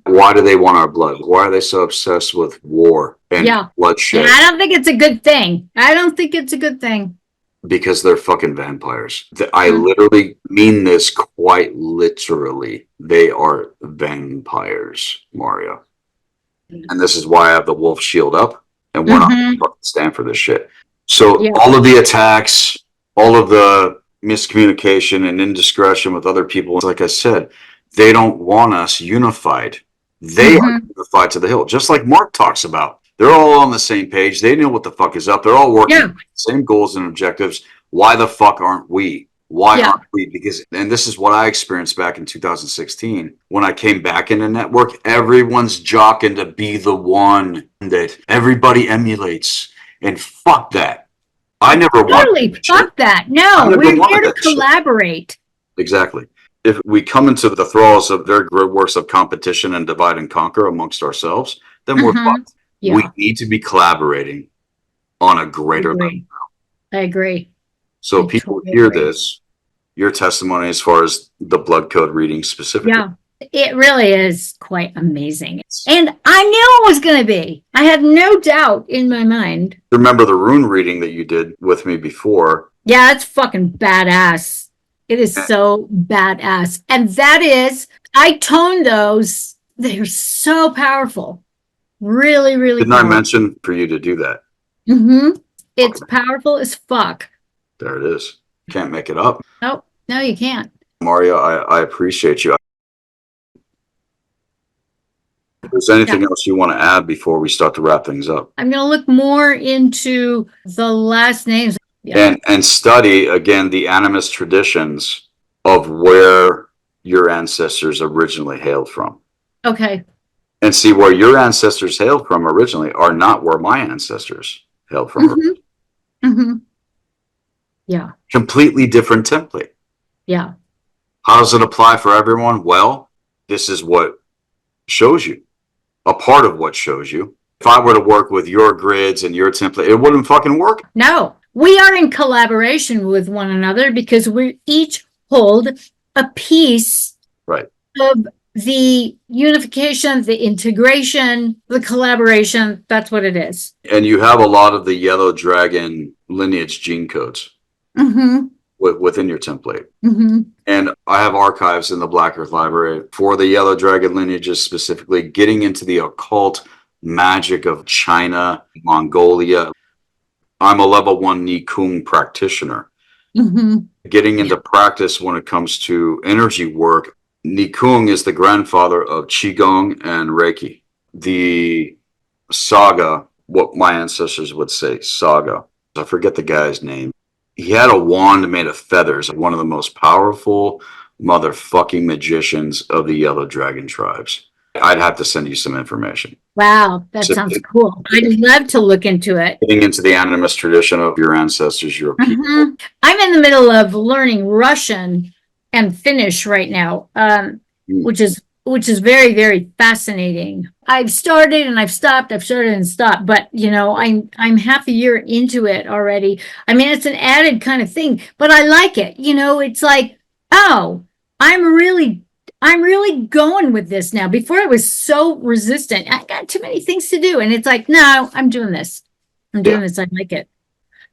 Why do they want our blood? Why are they so obsessed with war and bloodshed? I don't think it's a good thing. Because they're fucking vampires. I literally mean this quite literally. They are vampires, Marja. And this is why I have the wolf shield up, and we're not going to stand for this shit. So all of the attacks, all of the miscommunication and indiscretion with other people, like I said, they don't want us unified. They are unified to the hill, just like Mark talks about. They're all on the same page. They know what the fuck is up. They're all working on the same goals and objectives. Why the fuck aren't we? Why aren't we? Because, and this is what I experienced back in 2016 when I came back in the network. Everyone's jockeying to be the one that everybody emulates, and fuck that. I never wanted fuck that. No, we're here to collaborate. Exactly. If we come into the thralls of their works of competition and divide and conquer amongst ourselves, then we're fucked. We need to be collaborating on a greater level. I agree. So people hear this, your testimony as far as the blood code reading specifically. Yeah, it really is quite amazing. And I knew it was going to be. I had no doubt in my mind. Remember the rune reading that you did with me before? Yeah, it's fucking badass. It is so badass. And that is, I toned those. They're so powerful. Really, really Didn't powerful. I mention for you to do that? Mm-hmm. It's powerful as fuck. There it is. Can't make it up. Nope. No, you can't. Marja, I appreciate you. If there's anything else you want to add before we start to wrap things up? I'm going to look more into the last names. Yeah. And study, again, the animist traditions of where your ancestors originally hailed from. Okay. And see where your ancestors hailed from originally are not where my ancestors hailed from. Mm-hmm. Mm-hmm. Yeah. Completely different template. Yeah. How does it apply for everyone? Well, this is what shows you. A part of what shows you. If I were to work with your grids and your template, it wouldn't fucking work. No, we are in collaboration with one another because we each hold a piece of the unification, the integration, the collaboration. That's what it is. And you have a lot of the yellow dragon lineage gene codes within your template. And I have archives in the Black Earth Library for the yellow dragon lineages, specifically getting into the occult magic of China, Mongolia. I'm a level 1 Nikung practitioner. Getting into practice when it comes to energy work. Nikung is the grandfather of Qigong and Reiki. The saga, what my ancestors would say, saga. I forget the guy's name. He had a wand made of feathers, one of the most powerful motherfucking magicians of the Yellow Dragon tribes. I'd have to send you some information. Wow, that sounds cool. I'd love to look into it. Getting into the animist tradition of your ancestors, your people. I'm in the middle of learning Russian and Finnish right now, which is very, very fascinating. I've started and I've stopped. I've started and stopped, but you know, I'm half a year into it already. I mean, it's an added kind of thing, but I like it. You know, it's like, oh, I'm really going with this now. Before I was so resistant. I got too many things to do, and it's like, no, I'm doing this. I'm doing this. I like it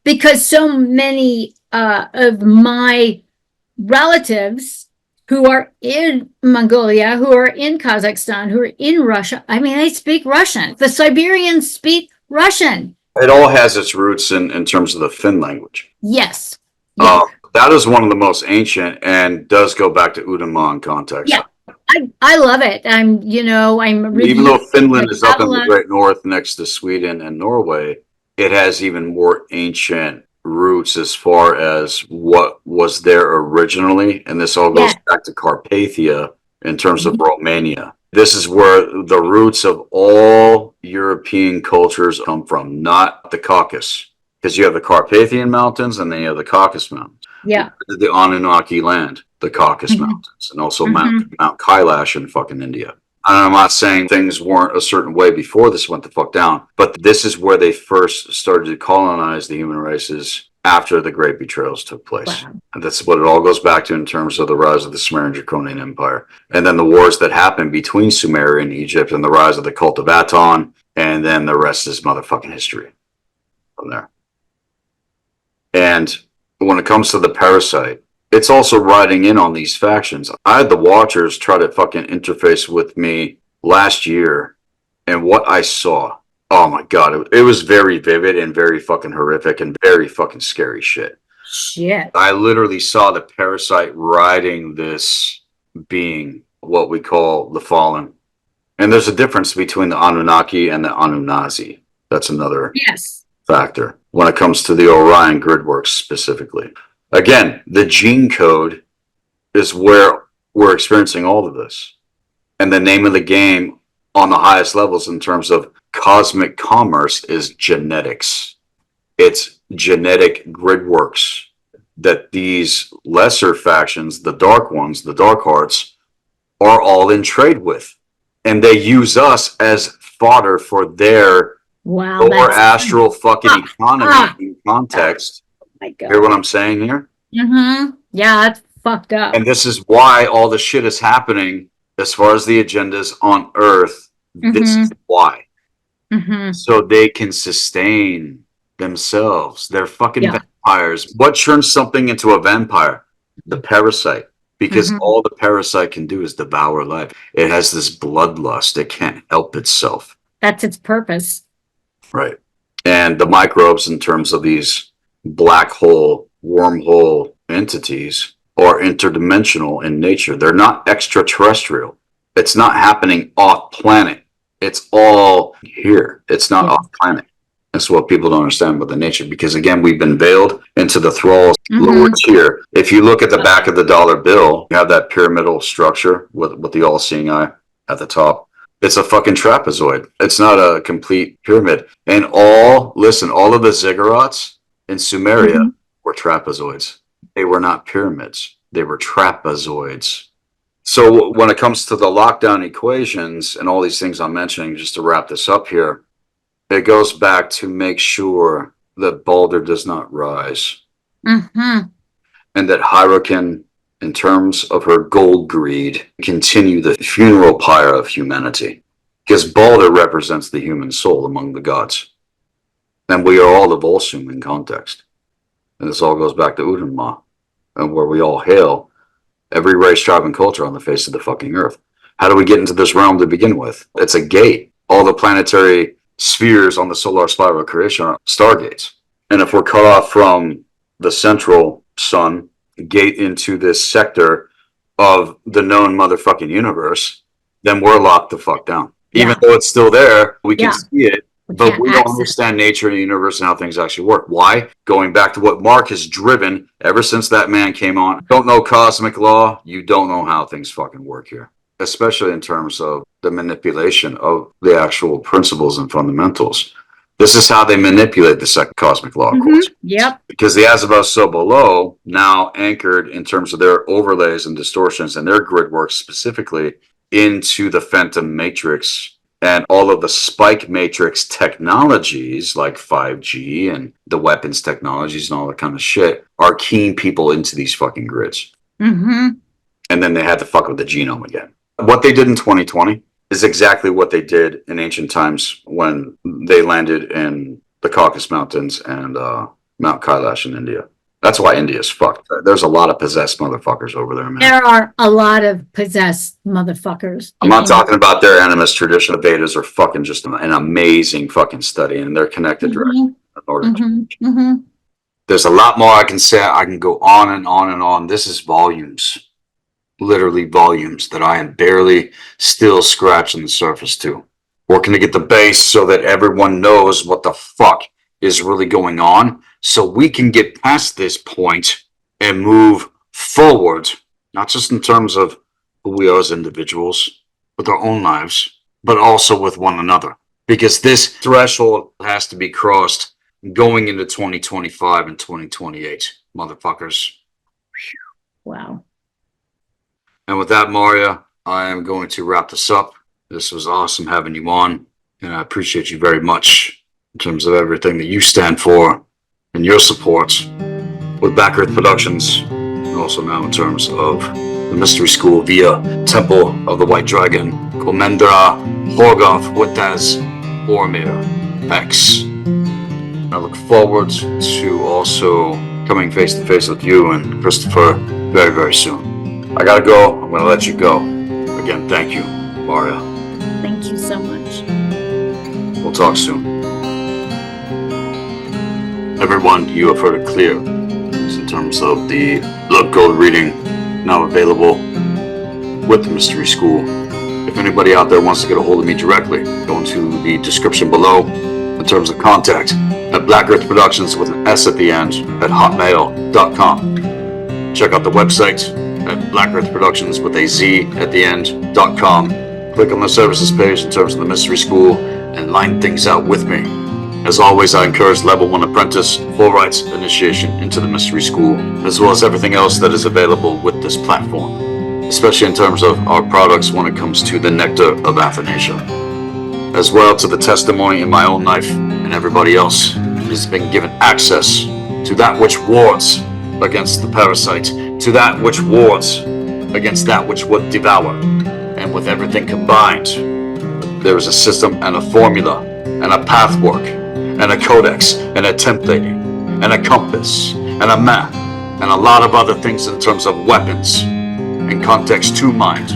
because so many of my relatives who are in Mongolia, who are in Kazakhstan, who are in Russia. I mean, they speak Russian. The Siberians speak Russian. It all has its roots in terms of the Finn language. Yes. That is one of the most ancient and does go back to Udaman context. Yeah. I love it. I'm really, even though Finland is up in the great north next to Sweden and Norway, it has even more ancient roots as far as what was there originally, and this all goes back to Carpathia in terms of Romania. This is where the roots of all European cultures come from, not the Caucasus, because you have the Carpathian Mountains and then you have the Caucasus Mountains. Yeah, the Anunnaki land, the Caucasus Mountains, and also Mount Kailash in fucking India. And I'm not saying things weren't a certain way before this went the fuck down, but this is where they first started to colonize the human races after the Great Betrayals took place. Wow. And that's what it all goes back to in terms of the rise of the Sumerian Draconian Empire. And then the wars that happened between Sumeria and Egypt and the rise of the cult of Aton, and then the rest is motherfucking history from there. And when it comes to the parasite, it's also riding in on these factions. I had the Watchers try to fucking interface with me last year, and what I saw, oh my god, it was very vivid and very fucking horrific and very fucking scary shit. Shit. I literally saw the parasite riding this being, what we call the Fallen. And there's a difference between the Anunnaki and the Anunnaki. That's another factor when it comes to the Orion gridworks specifically. Again, the gene code is where we're experiencing all of this. And the name of the game on the highest levels in terms of cosmic commerce is genetics. It's genetic gridworks that these lesser factions, the dark ones, the dark hearts, are all in trade with. And they use us as fodder for their lower astral fucking economy in context. My God. Hear what I'm saying here? Mm-hmm. Yeah, that's fucked up. And this is why all the shit is happening as far as the agendas on Earth. This is why. So they can sustain themselves. They're fucking vampires. What turns something into a vampire? The parasite. Because all the parasite can do is devour life. It has this bloodlust. It can't help itself. That's its purpose. Right. And the microbes, in terms of these black hole, wormhole entities, are interdimensional in nature. They're not extraterrestrial. It's not happening off planet. It's all here. It's not off planet. That's what people don't understand about the nature, because again, we've been veiled into the thralls lower tier. If you look at the back of the dollar bill, you have that pyramidal structure with the all-seeing eye at the top. It's a fucking trapezoid. It's not a complete pyramid. And all of the ziggurats in Sumeria were trapezoids. They were not pyramids. They were trapezoids. So when it comes to the lockdown equations and all these things I'm mentioning, just to wrap this up here, it goes back to make sure that Balder does not rise. And that Hyrule, in terms of her gold greed, continue the funeral pyre of humanity. Because Balder represents the human soul among the gods. And we are all the Volsung in context. And this all goes back to Udenma, and where we all hail, every race, tribe, and culture on the face of the fucking earth. How do we get into this realm to begin with? It's a gate. All the planetary spheres on the solar spiral of creation are stargates. And if we're cut off from the central sun, gate into this sector of the known motherfucking universe, then we're locked the fuck down. Even though it's still there, we can see it, but we don't understand nature and the universe and how things actually work. Why? Going back to what Mark has driven ever since that man came on. Don't know cosmic law, you don't know how things fucking work here. Especially in terms of the manipulation of the actual principles and fundamentals. This is how they manipulate the second cosmic law. Because the as above, so below, now anchored in terms of their overlays and distortions and their grid work specifically into the phantom matrix and all of the spike matrix technologies like 5G and the weapons technologies and all that kind of shit are keying people into these fucking grids. And then they had to fuck with the genome again. What they did in 2020 is exactly what they did in ancient times when they landed in the Caucasus Mountains and Mount Kailash in India. That's why India's fucked. There's a lot of possessed motherfuckers over there, man. There are a lot of possessed motherfuckers. I'm not talking about their animist tradition. The Vedas are fucking just an amazing fucking study, and they're connected directly in order to. There's a lot more I can say. I can go on and on and on. This is volumes. Literally volumes that I am barely still scratching the surface to. Working to get the base so that everyone knows what the fuck is really going on, so we can get past this point and move forward, not just in terms of who we are as individuals, with our own lives, but also with one another. Because this threshold has to be crossed going into 2025 and 2028, motherfuckers. Wow. And with that, Marja, I am going to wrap this up. This was awesome having you on, and I appreciate you very much in terms of everything that you stand for and your support with Black Earth Productions, and also now in terms of the Mystery School via Temple of the White Dragon, Komendra, Horgoth, Witaz, Ormir, X. I look forward to also coming face to face with you and Christopher very, very soon. I gotta go. I'm gonna let you go. Again, thank you, Marja. Thank you so much. We'll talk soon. Everyone, you have heard it clear. In terms of the blood code reading now available with the Mystery School. If anybody out there wants to get a hold of me directly, go into the description below in terms of contact at Black Earth Productions with an S at the end at hotmail.com. Check out the website at Black Earth Productions with a Z at the end.com. Click on the services page in terms of the Mystery School and line things out with me. As always, I encourage Level 1 Apprentice, full rights initiation into the Mystery School, as well as everything else that is available with this platform, especially in terms of our products when it comes to the Nectar of Athanasia, as well to the testimony in my own life and everybody else who has been given access to that which wards against the parasite, to that which wards against that which would devour. And with everything combined, there is a system and a formula and a pathwork and a codex and a templating and a compass and a map and a lot of other things in terms of weapons and context to mind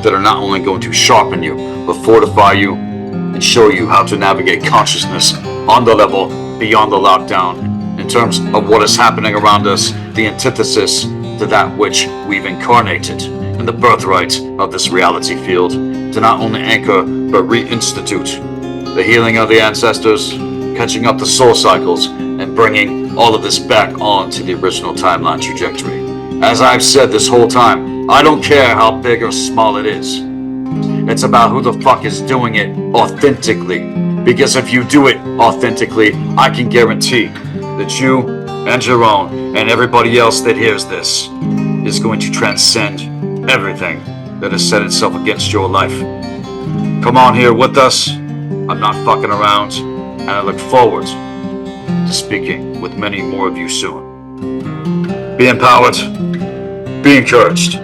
that are not only going to sharpen you, but fortify you and show you how to navigate consciousness on the level beyond the lockdown in terms of what is happening around us, the antithesis to that which we've incarnated, and the birthright of this reality field to not only anchor but reinstitute the healing of the ancestors, catching up the soul cycles, and bringing all of this back on to the original timeline trajectory. As I've said this whole time, I don't care how big or small it is. It's about who the fuck is doing it authentically. Because if you do it authentically, I can guarantee that you and Jerome and everybody else that hears this is going to transcend everything that has set itself against your life. Come on here with us. I'm not fucking around, and I look forward to speaking with many more of you soon. Be empowered, be encouraged.